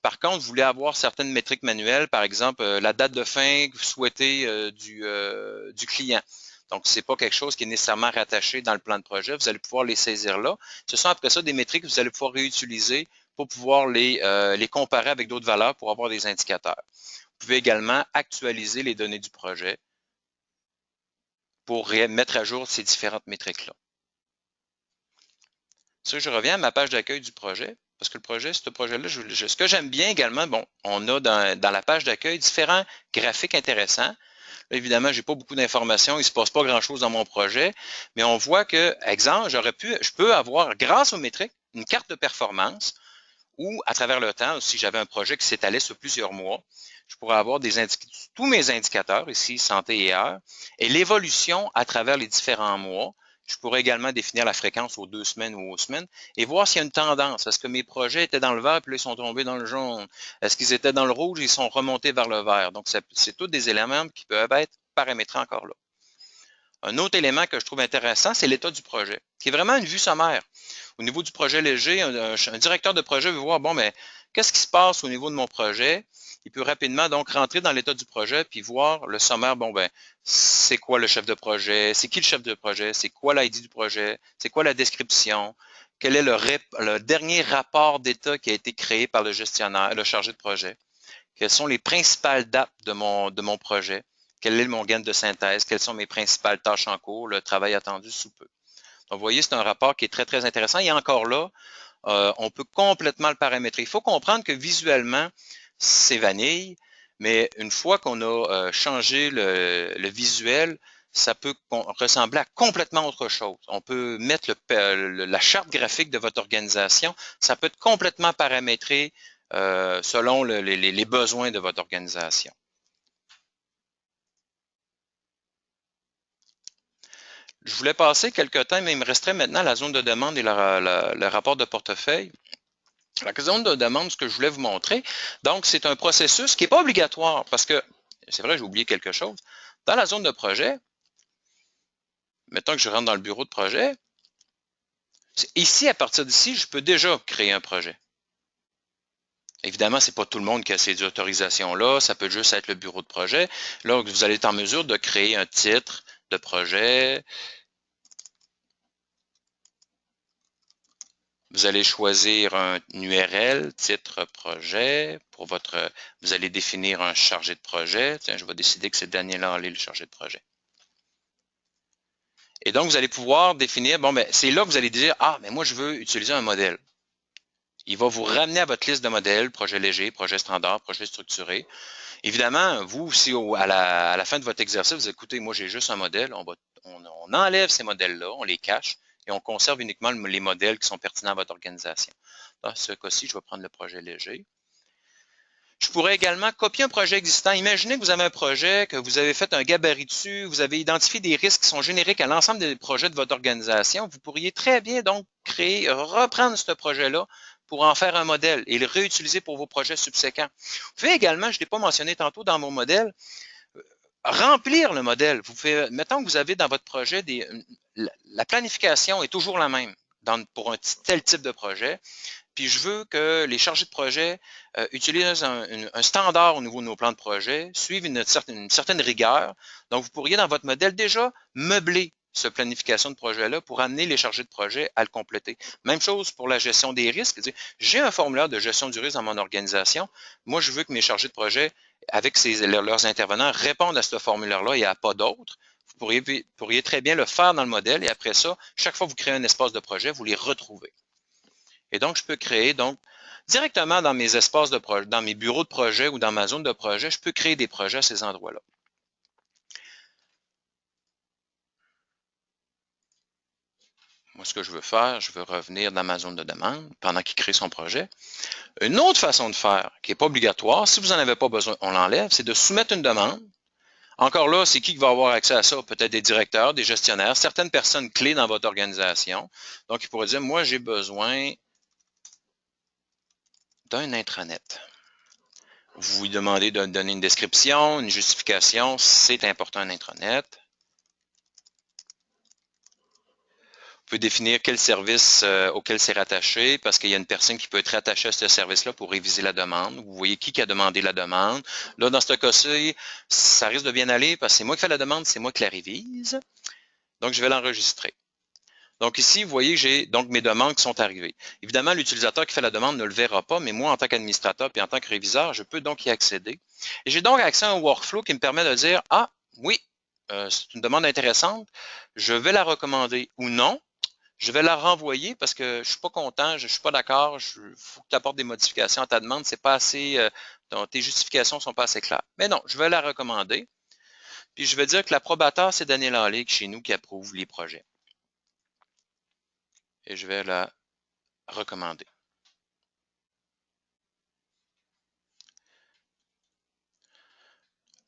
Par contre, vous voulez avoir certaines métriques manuelles, par exemple, la date de fin souhaitée du client. Donc, ce n'est pas quelque chose qui est nécessairement rattaché dans le plan de projet. Vous allez pouvoir les saisir là. Ce sont après ça des métriques que vous allez pouvoir réutiliser pour pouvoir les comparer avec d'autres valeurs pour avoir des indicateurs. Vous pouvez également actualiser les données du projet pour mettre à jour ces différentes métriques-là. Si je reviens à ma page d'accueil du projet, parce que ce projet-là, ce que j'aime bien également, bon, on a dans la page d'accueil différents graphiques intéressants. Évidemment, j'ai pas beaucoup d'informations, il se passe pas grand-chose dans mon projet, mais on voit que, exemple, je peux avoir, grâce aux métriques, une carte de performance ou à travers le temps, si j'avais un projet qui s'étalait sur plusieurs mois, je pourrais avoir tous mes indicateurs, ici, santé et heure, et l'évolution à travers les différents mois. Je pourrais également définir la fréquence aux 2 semaines ou aux semaines et voir s'il y a une tendance. Est-ce que mes projets étaient dans le vert puis là, ils sont tombés dans le jaune? Est-ce qu'ils étaient dans le rouge et ils sont remontés vers le vert? Donc, c'est tous des éléments qui peuvent être paramétrés encore là. Un autre élément que je trouve intéressant, c'est l'état du projet, qui est vraiment une vue sommaire. Au niveau du projet léger, un directeur de projet veut voir, bon, mais qu'est-ce qui se passe au niveau de mon projet? Il peut rapidement donc rentrer dans l'état du projet puis voir le sommaire, bon, ben, c'est quoi le chef de projet? C'est qui le chef de projet? C'est quoi l'ID du projet? C'est quoi la description? Quel est le dernier rapport d'état qui a été créé par le gestionnaire, le chargé de projet? Quelles sont les principales dates de mon projet? Quel est mon gain de synthèse? Quelles sont mes principales tâches en cours? Le travail attendu sous peu. Donc, vous voyez, c'est un rapport qui est très, très intéressant. Et encore là, on peut complètement le paramétrer. Il faut comprendre que visuellement, c'est vanille, mais une fois qu'on a changé le visuel, ça peut ressembler à complètement autre chose. On peut mettre la charte graphique de votre organisation. Ça peut être complètement paramétré selon les besoins de votre organisation. Je voulais passer quelques temps, mais il me resterait maintenant la zone de demande et le rapport de portefeuille. La zone de demande, ce que je voulais vous montrer, donc c'est un processus qui n'est pas obligatoire parce que, c'est vrai, j'ai oublié quelque chose. Dans la zone de projet, mettons que je rentre dans le bureau de projet, ici, à partir d'ici, je peux déjà créer un projet. Évidemment, ce n'est pas tout le monde qui a ces autorisations-là, ça peut juste être le bureau de projet. Là, vous allez être en mesure de créer un titre de projet. Vous allez choisir un URL, titre projet, vous allez définir un chargé de projet. Tiens, je vais décider que c'est Daniel Henley, le chargé de projet. Et donc, vous allez pouvoir définir, bon, ben, c'est là que vous allez dire, ah, mais moi, je veux utiliser un modèle. Il va vous ramener à votre liste de modèles, projet léger, projet standard, projet structuré. Évidemment, vous, si à la fin de votre exercice, vous écoutez, moi, j'ai juste un modèle, on enlève ces modèles-là, on les cache et on conserve uniquement les modèles qui sont pertinents à votre organisation. Dans ce cas-ci, je vais prendre le projet léger. Je pourrais également copier un projet existant. Imaginez que vous avez un projet, que vous avez fait un gabarit dessus, vous avez identifié des risques qui sont génériques à l'ensemble des projets de votre organisation. Vous pourriez très bien donc reprendre ce projet-là pour en faire un modèle et le réutiliser pour vos projets subséquents. Vous pouvez également, je ne l'ai pas mentionné tantôt dans mon modèle, remplir le modèle. Mettons que vous avez dans votre projet, la planification est toujours la même pour un tel type de projet. Puis je veux que les chargés de projet utilisent un standard au niveau de nos plans de projet, suivent une certaine rigueur. Donc, vous pourriez dans votre modèle déjà meubler cette planification de projet-là pour amener les chargés de projet à le compléter. Même chose pour la gestion des risques. J'ai un formulaire de gestion du risque dans mon organisation. Moi, je veux que mes chargés de projet, avec leurs intervenants, répondent à ce formulaire-là et à pas d'autres. Vous pourriez très bien le faire dans le modèle et après ça, chaque fois que vous créez un espace de projet, vous les retrouvez. Et donc, je peux créer, donc, directement dans mes espaces de projet, dans mes bureaux de projet ou dans ma zone de projet, je peux créer des projets à ces endroits-là. Moi, ce que je veux faire, je veux revenir dans ma zone de demande pendant qu'il crée son projet. Une autre façon de faire, qui n'est pas obligatoire, si vous n'en avez pas besoin, on l'enlève, c'est de soumettre une demande. Encore là, c'est qui va avoir accès à ça? Peut-être des directeurs, des gestionnaires, certaines personnes clés dans votre organisation. Donc, ils pourraient dire, moi, j'ai besoin d'un intranet. Vous lui demandez de donner une description, une justification, c'est important un intranet. Vous pouvez définir quel service auquel c'est rattaché, parce qu'il y a une personne qui peut être rattachée à ce service-là pour réviser la demande. Vous voyez qui a demandé la demande. Là, dans ce cas-ci, ça risque de bien aller parce que c'est moi qui fais la demande, c'est moi qui la révise. Donc, je vais l'enregistrer. Donc ici, vous voyez, j'ai donc mes demandes qui sont arrivées. Évidemment, l'utilisateur qui fait la demande ne le verra pas, mais moi, en tant qu'administrateur et en tant que réviseur, je peux donc y accéder. Et j'ai donc accès à un workflow qui me permet de dire, ah, oui, c'est une demande intéressante, je vais la recommander ou non, je vais la renvoyer parce que je ne suis pas content, je ne suis pas d'accord, il faut que tu apportes des modifications à ta demande, c'est pas assez, tes justifications ne sont pas assez claires. Mais non, je vais la recommander. Puis je vais dire que l'approbateur, c'est Daniel Hallé chez nous qui approuve les projets. Et je vais la recommander.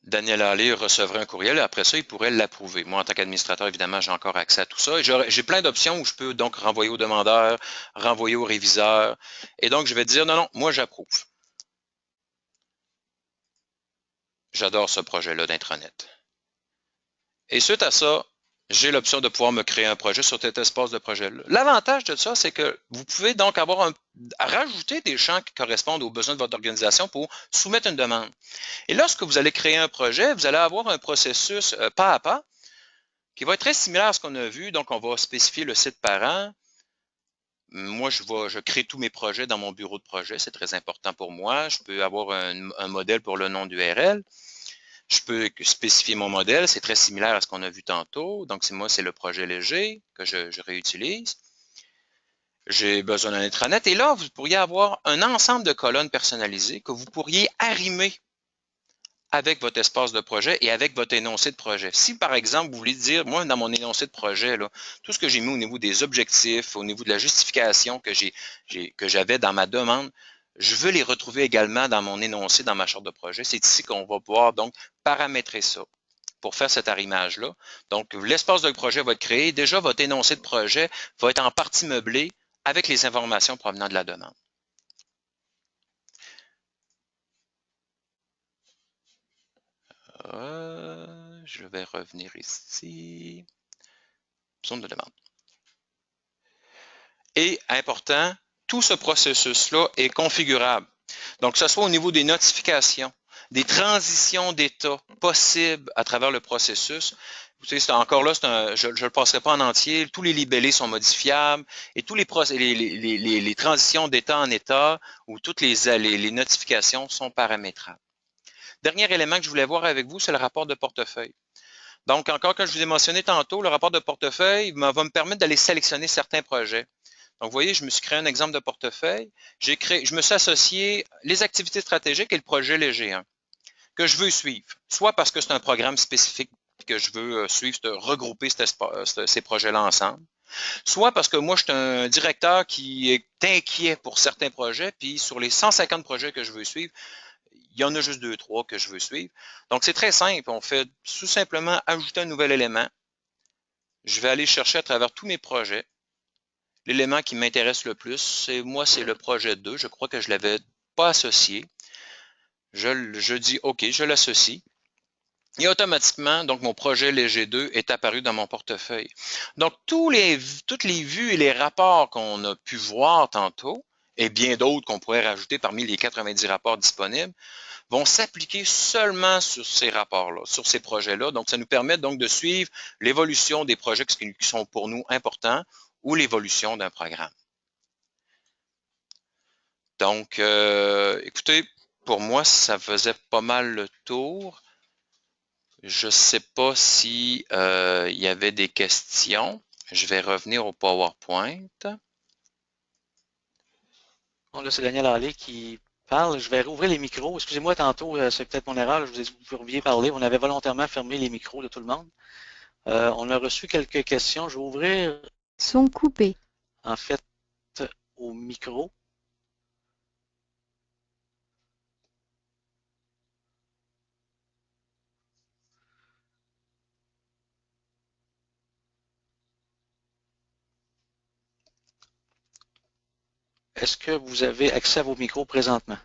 Daniel Hallé recevrait un courriel et après ça, il pourrait l'approuver. Moi, en tant qu'administrateur, évidemment, j'ai encore accès à tout ça. Et j'ai plein d'options où je peux donc renvoyer au demandeur, renvoyer au réviseur. Et donc, je vais dire, non, non, moi, j'approuve. J'adore ce projet-là d'intranet. Et suite à ça, j'ai l'option de pouvoir me créer un projet sur cet espace de projet-là. L'avantage de ça, c'est que vous pouvez donc rajouter des champs qui correspondent aux besoins de votre organisation pour soumettre une demande. Et lorsque vous allez créer un projet, vous allez avoir un processus pas à pas qui va être très similaire à ce qu'on a vu. Donc, on va spécifier le site parent. Moi, je crée tous mes projets dans mon bureau de projet. C'est très important pour moi. Je peux avoir un modèle pour le nom d'URL. Je peux spécifier mon modèle, c'est très similaire à ce qu'on a vu tantôt. Donc, moi, c'est le projet léger que je réutilise. J'ai besoin d'un intranet. Et là, vous pourriez avoir un ensemble de colonnes personnalisées que vous pourriez arrimer avec votre espace de projet et avec votre énoncé de projet. Si, par exemple, vous voulez dire, moi, dans mon énoncé de projet, là, tout ce que j'ai mis au niveau des objectifs, au niveau de la justification que j'avais dans ma demande, je veux les retrouver également dans mon énoncé, dans ma charte de projet. C'est ici qu'on va pouvoir donc paramétrer ça pour faire cet arrimage-là. Donc, l'espace de projet va être créé. Déjà, votre énoncé de projet va être en partie meublé avec les informations provenant de la demande. Je vais revenir ici. Zone de demande. Et important, tout ce processus-là est configurable. Donc, que ce soit au niveau des notifications, des transitions d'état possibles à travers le processus. Vous savez, encore là, je ne le passerai pas en entier. Tous les libellés sont modifiables et tous les transitions d'état en état ou toutes les notifications sont paramétrables. Dernier élément que je voulais voir avec vous, c'est le rapport de portefeuille. Donc, encore, comme je vous ai mentionné tantôt, le rapport de portefeuille va me permettre d'aller sélectionner certains projets. Donc, vous voyez, je me suis créé un exemple de portefeuille. Je me suis associé les activités stratégiques et le projet léger 1 que je veux suivre, soit parce que c'est un programme spécifique que je veux suivre, regrouper ces projets-là ensemble, soit parce que moi, je suis un directeur qui est inquiet pour certains projets, puis sur les 150 projets que je veux suivre, il y en a juste 2-3 que je veux suivre. Donc, c'est très simple. On fait tout simplement ajouter un nouvel élément. Je vais aller chercher à travers tous mes projets. L'élément qui m'intéresse le plus, c'est le projet 2. Je crois que je ne l'avais pas associé. Je dis OK, je l'associe. Et automatiquement, donc mon projet léger 2 est apparu dans mon portefeuille. Donc, toutes les vues et les rapports qu'on a pu voir tantôt, et bien d'autres qu'on pourrait rajouter parmi les 90 rapports disponibles, vont s'appliquer seulement sur ces rapports-là, sur ces projets-là. Donc, ça nous permet donc de suivre l'évolution des projets qui sont pour nous importants ou l'évolution d'un programme. Donc, écoutez, pour moi, ça faisait pas mal le tour. Je ne sais pas si il y avait des questions. Je vais revenir au PowerPoint. Bon, là, c'est Daniel Hallé qui parle. Je vais rouvrir les micros. Excusez-moi, tantôt, c'est peut-être mon erreur. Je vous ai dit que vous pouviez parler. On avait volontairement fermé les micros de tout le monde. On a reçu quelques questions. Je vais ouvrir, Son coupé. en fait, au micro. Est-ce que vous avez accès à vos micros présentement?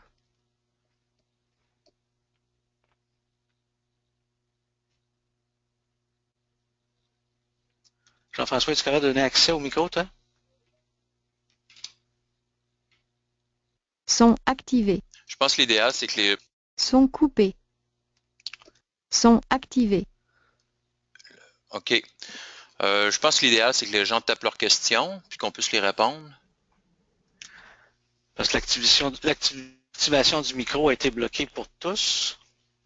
Jean-François, es-tu capable de donner accès au micro, toi? Son activé. Je pense que l'idéal, c'est que Son coupé. Son activé. OK. Je pense que l'idéal, c'est que les gens tapent leurs questions, puis qu'on puisse les répondre. Parce que l'activation du micro a été bloquée pour tous.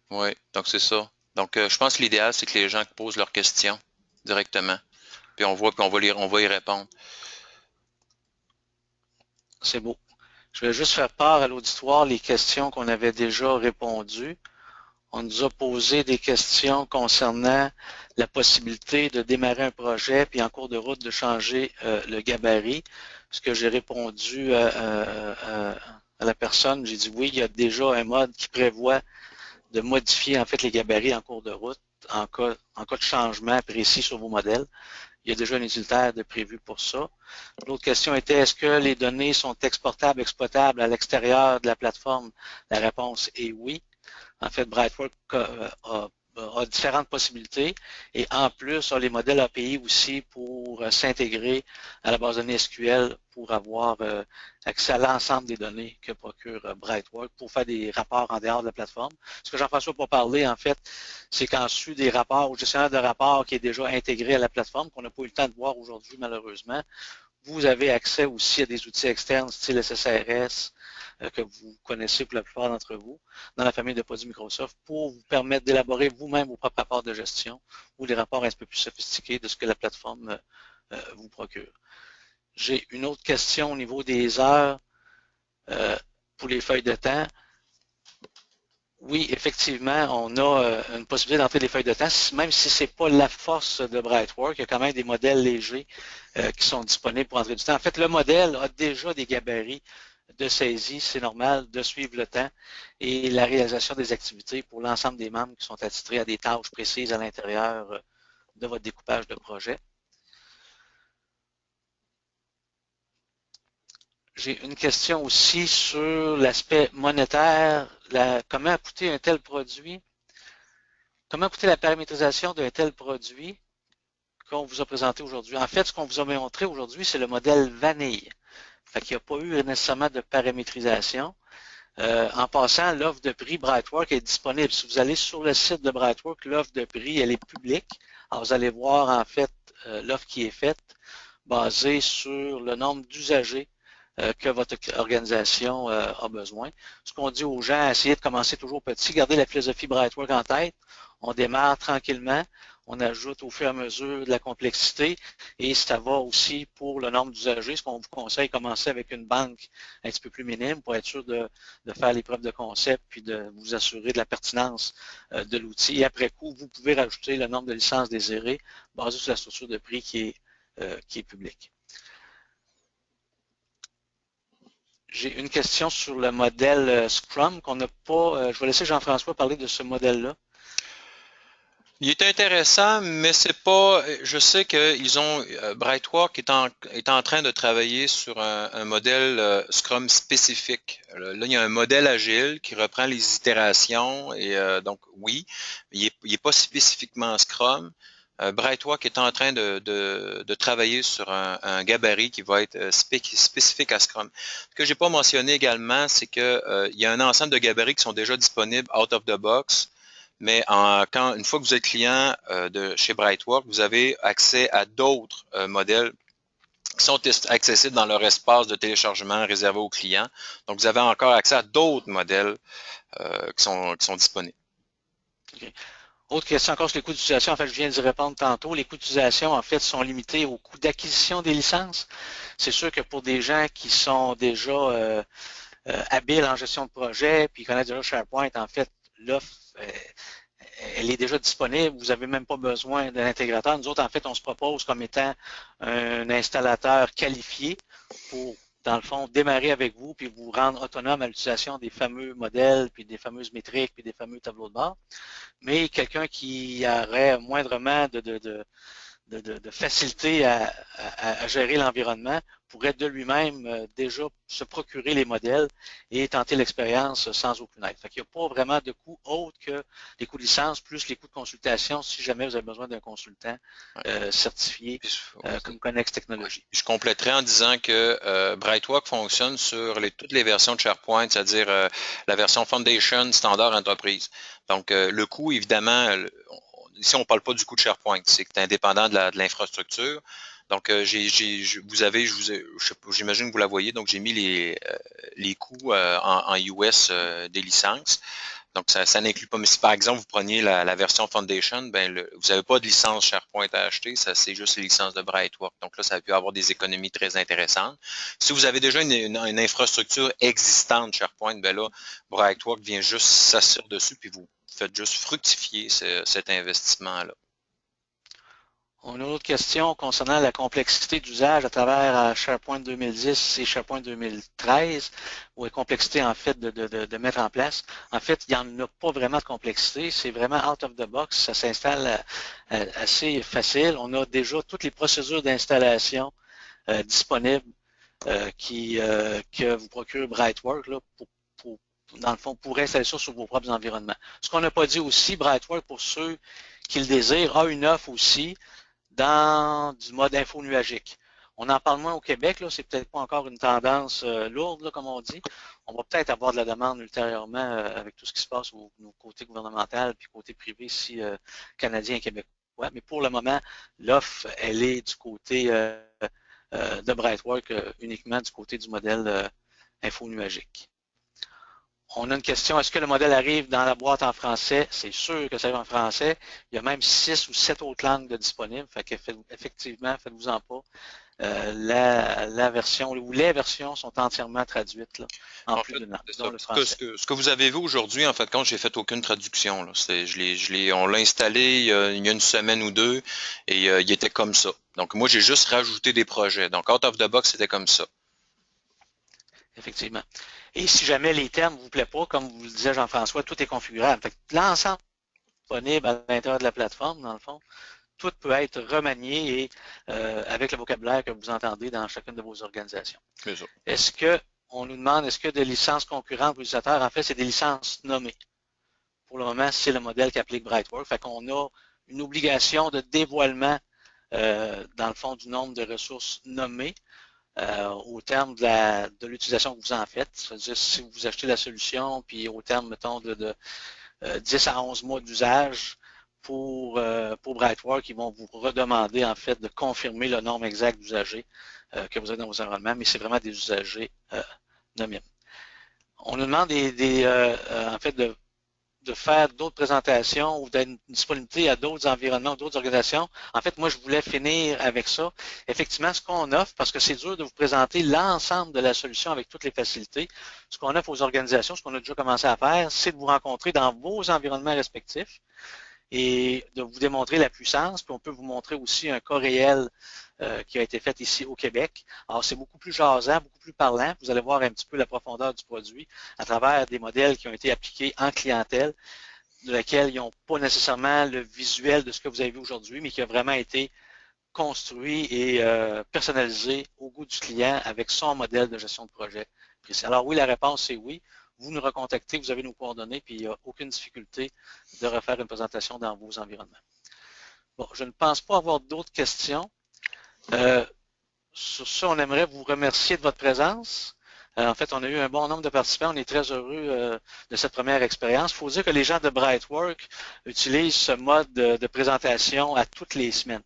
Oui, donc c'est ça. Donc, je pense que l'idéal, c'est que les gens posent leurs questions directement. Puis on va y répondre. C'est beau. Je vais juste faire part à l'auditoire les questions qu'on avait déjà répondues. On nous a posé des questions concernant la possibilité de démarrer un projet puis en cours de route de changer le gabarit. Ce que j'ai répondu à la personne, j'ai dit oui, il y a déjà un mode qui prévoit de modifier en fait les gabarits en cours de route en cas de changement précis sur vos modèles. Il y a déjà un utilitaire de prévu pour ça. L'autre question était, est-ce que les données sont exportables, exploitables à l'extérieur de la plateforme? La réponse est oui. En fait, Brightwork a différentes possibilités et en plus a les modèles API aussi pour s'intégrer à la base de données SQL pour avoir accès à l'ensemble des données que procure Brightwork pour faire des rapports en dehors de la plateforme. Ce que Jean-François peut parler, en fait, c'est qu'ensuite des rapports au gestionnaire de rapports qui est déjà intégré à la plateforme, qu'on n'a pas eu le temps de voir aujourd'hui malheureusement, vous avez accès aussi à des outils externes style SSRS que vous connaissez pour la plupart d'entre vous dans la famille de produits Microsoft pour vous permettre d'élaborer vous-même vos propres rapports de gestion ou des rapports un peu plus sophistiqués de ce que la plateforme vous procure. J'ai une autre question au niveau des heures pour les feuilles de temps. Oui, effectivement, on a une possibilité d'entrer des feuilles de temps, même si ce n'est pas la force de Brightwork, il y a quand même des modèles légers qui sont disponibles pour entrer du temps. En fait, le modèle a déjà des gabarits de saisie, c'est normal de suivre le temps et la réalisation des activités pour l'ensemble des membres qui sont attitrés à des tâches précises à l'intérieur de votre découpage de projet. J'ai une question aussi sur l'aspect monétaire, comment a coûté un tel produit. Comment coûter la paramétrisation d'un tel produit qu'on vous a présenté aujourd'hui? En fait, ce qu'on vous a montré aujourd'hui, c'est le modèle vanille. Fait qu'il n'y a pas eu nécessairement de paramétrisation. En passant, l'offre de prix Brightwork est disponible. Si vous allez sur le site de Brightwork, l'offre de prix, elle est publique. Alors, vous allez voir en fait l'offre qui est faite basée sur le nombre d'usagers que votre organisation a besoin. Ce qu'on dit aux gens, essayez de commencer toujours petit, gardez la philosophie Brightwork en tête. On démarre tranquillement, on ajoute au fur et à mesure de la complexité et ça va aussi pour le nombre d'usagers. Ce qu'on vous conseille, commencer avec une banque un petit peu plus minime pour être sûr de faire l'épreuve de concept puis de vous assurer de la pertinence de l'outil. Et après coup, vous pouvez rajouter le nombre de licences désirées basé sur la structure de prix qui est publique. J'ai une question sur le modèle Scrum qu'on n'a pas. Je vais laisser Jean-François parler de ce modèle-là. Il est intéressant, mais c'est pas. Je sais qu'ils ont Brightwork est en train de travailler sur un modèle Scrum spécifique. Là, il y a un modèle agile qui reprend les itérations et donc oui, il est pas spécifiquement Scrum. Brightwork est en train de travailler sur un gabarit qui va être spécifique à Scrum. Ce que j'ai pas mentionné également, c'est que il y a un ensemble de gabarits qui sont déjà disponibles out of the box. Mais une fois que vous êtes client de chez Brightwork, vous avez accès à d'autres modèles qui sont accessibles dans leur espace de téléchargement réservé aux clients. Donc, vous avez encore accès à d'autres modèles qui sont disponibles. Okay. Autre question encore sur les coûts d'utilisation. En fait, je viens d'y répondre tantôt. Les coûts d'utilisation, en fait, sont limités au coût d'acquisition des licences. C'est sûr que pour des gens qui sont déjà habiles en gestion de projet, puis connaissent déjà SharePoint, en fait, l'offre elle est déjà disponible. Vous n'avez même pas besoin d'un intégrateur. Nous autres, en fait, on se propose comme étant un installateur qualifié pour, dans le fond, démarrer avec vous puis vous rendre autonome à l'utilisation des fameux modèles, puis des fameuses métriques, puis des fameux tableaux de bord. Mais quelqu'un qui aurait moindrement de facilité à gérer l'environnement pourrait de lui-même déjà se procurer les modèles et tenter l'expérience sans aucune aide. Fait qu'il n'y a pas vraiment de coûts autres que les coûts de licence plus les coûts de consultation si jamais vous avez besoin d'un consultant certifié comme Connex Technologies. Je compléterai en disant que Brightwork fonctionne sur toutes les versions de SharePoint, c'est-à-dire la version Foundation Standard Enterprise. Donc, le coût, évidemment, ici, on ne parle pas du coût de SharePoint, c'est indépendant de l'infrastructure. Donc, j'imagine que vous la voyez, donc j'ai mis les coûts en US des licences. Donc, ça n'inclut pas. Mais si par exemple, vous preniez la version Foundation, vous n'avez pas de licence SharePoint à acheter, ça c'est juste les licences de Brightwork. Donc là, ça peut avoir des économies très intéressantes. Si vous avez déjà une infrastructure existante SharePoint, là, Brightwork vient juste s'assurer dessus, puis vous faites juste fructifier cet investissement-là. On a une autre question concernant la complexité d'usage à travers SharePoint 2010 et SharePoint 2013, ou la complexité en fait de mettre en place. En fait, il n'y en a pas vraiment de complexité, c'est vraiment out of the box, ça s'installe assez facile. On a déjà toutes les procédures d'installation disponibles que vous procure Brightwork là, dans le fond, pour installer ça sur vos propres environnements. Ce qu'on n'a pas dit aussi, Brightwork, pour ceux qui le désirent, a une offre aussi dans du mode info nuagique. On en parle moins au Québec, là, c'est peut-être pas encore une tendance lourde, là, comme on dit. On va peut-être avoir de la demande ultérieurement avec tout ce qui se passe au côté gouvernemental puis côté privé ici canadien et québécois. Mais pour le moment, l'offre, elle est du côté de Brightwork, uniquement du côté du modèle info nuagique. On a une question, est-ce que le modèle arrive dans la boîte en français? C'est sûr que ça arrive en français. Il y a même 6 ou 7 autres langues de disponibles. Fait qu'effectivement, faites-vous-en pas. La version ou les versions sont entièrement traduites là, en plus d'une langue, dont le français. Ce que vous avez vu aujourd'hui, en fait, quand j'ai fait aucune traduction, là, on l'a installé il y a une semaine ou deux et il était comme ça. Donc moi, j'ai juste rajouté des projets. Donc out of the box, c'était comme ça. Effectivement. Et si jamais les termes ne vous plaît pas, comme vous le disait Jean-François, tout est configurable. Fait que l'ensemble est disponible à l'intérieur de la plateforme, dans le fond. Tout peut être remanié et avec le vocabulaire que vous entendez dans chacune de vos organisations. Est-ce que on nous demande, est-ce que des licences concurrentes pour l'utilisateur, en fait, c'est des licences nommées. Pour le moment, c'est le modèle qu'applique Brightwork. Fait qu'on a une obligation de dévoilement, dans le fond, du nombre de ressources nommées au terme de l'utilisation que vous en faites. C'est-à-dire, si vous achetez la solution, puis au terme, mettons, de 10 à 11 mois d'usage, pour Brightwork, ils vont vous redemander en fait de confirmer le nombre exact d'usagers que vous avez dans vos environnements, mais c'est vraiment des usagers nommés. On nous demande en fait de faire d'autres présentations ou d'être une disponibilité à d'autres environnements, d'autres organisations. En fait, moi, je voulais finir avec ça. Effectivement, ce qu'on offre, parce que c'est dur de vous présenter l'ensemble de la solution avec toutes les facilités, ce qu'on offre aux organisations, ce qu'on a déjà commencé à faire, c'est de vous rencontrer dans vos environnements respectifs et de vous démontrer la puissance. Puis on peut vous montrer aussi un cas réel qui a été fait ici au Québec. Alors, c'est beaucoup plus jasant, beaucoup plus parlant. Vous allez voir un petit peu la profondeur du produit à travers des modèles qui ont été appliqués en clientèle, de laquelle ils n'ont pas nécessairement le visuel de ce que vous avez vu aujourd'hui, mais qui a vraiment été construit et personnalisé au goût du client avec son modèle de gestion de projet précis. Alors oui, la réponse c'est oui. Vous nous recontactez, vous avez nos coordonnées, puis il n'y a aucune difficulté de refaire une présentation dans vos environnements. Bon, je ne pense pas avoir d'autres questions. Sur ça, on aimerait vous remercier de votre présence. En fait, on a eu un bon nombre de participants. On est très heureux de cette première expérience. Il faut dire que les gens de Brightwork utilisent ce mode de présentation à toutes les semaines.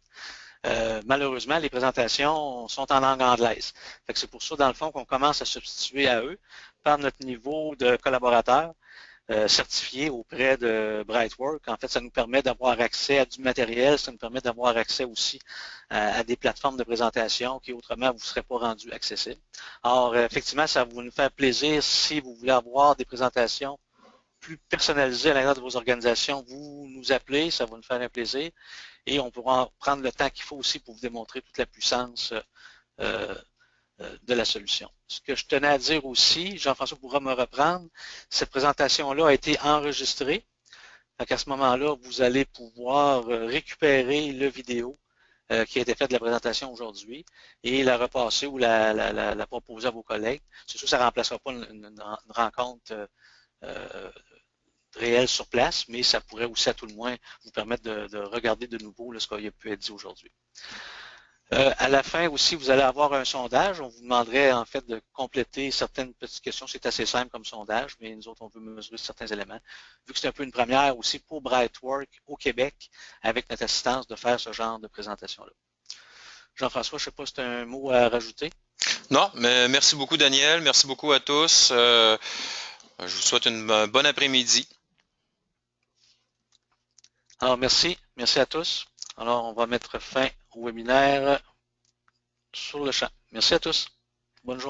Malheureusement, les présentations sont en langue anglaise. C'est pour ça, dans le fond, qu'on commence à substituer à eux par notre niveau de collaborateurs certifiés auprès de Brightwork. En fait, ça nous permet d'avoir accès à du matériel, ça nous permet d'avoir accès aussi à des plateformes de présentation qui autrement vous ne seraient pas rendues accessibles. Alors, effectivement, ça va nous faire plaisir si vous voulez avoir des présentations plus personnalisées à l'intérieur de vos organisations. Vous nous appelez, ça va nous faire un plaisir. Et on pourra prendre le temps qu'il faut aussi pour vous démontrer toute la puissance de la solution. Ce que je tenais à dire aussi, Jean-François pourra me reprendre, cette présentation-là a été enregistrée. À ce moment-là, vous allez pouvoir récupérer le vidéo qui a été faite de la présentation aujourd'hui et la repasser ou la proposer à vos collègues. C'est sûr que ça ne remplacera pas une rencontre réelle sur place, mais ça pourrait aussi à tout le moins vous permettre de regarder de nouveau là, ce qui a pu être dit aujourd'hui. À la fin aussi, vous allez avoir un sondage. On vous demanderait en fait de compléter certaines petites questions. C'est assez simple comme sondage, mais nous autres, on veut mesurer certains éléments. Vu que c'est un peu une première aussi pour Brightwork au Québec, avec notre assistance, de faire ce genre de présentation-là. Jean-François, je ne sais pas si tu as un mot à rajouter. Non, mais merci beaucoup, Daniel. Merci beaucoup à tous. Je vous souhaite une bonne après-midi. Alors, merci. Merci à tous. Alors, on va mettre fin au webinaire sur le champ. Merci à tous. Bonne journée.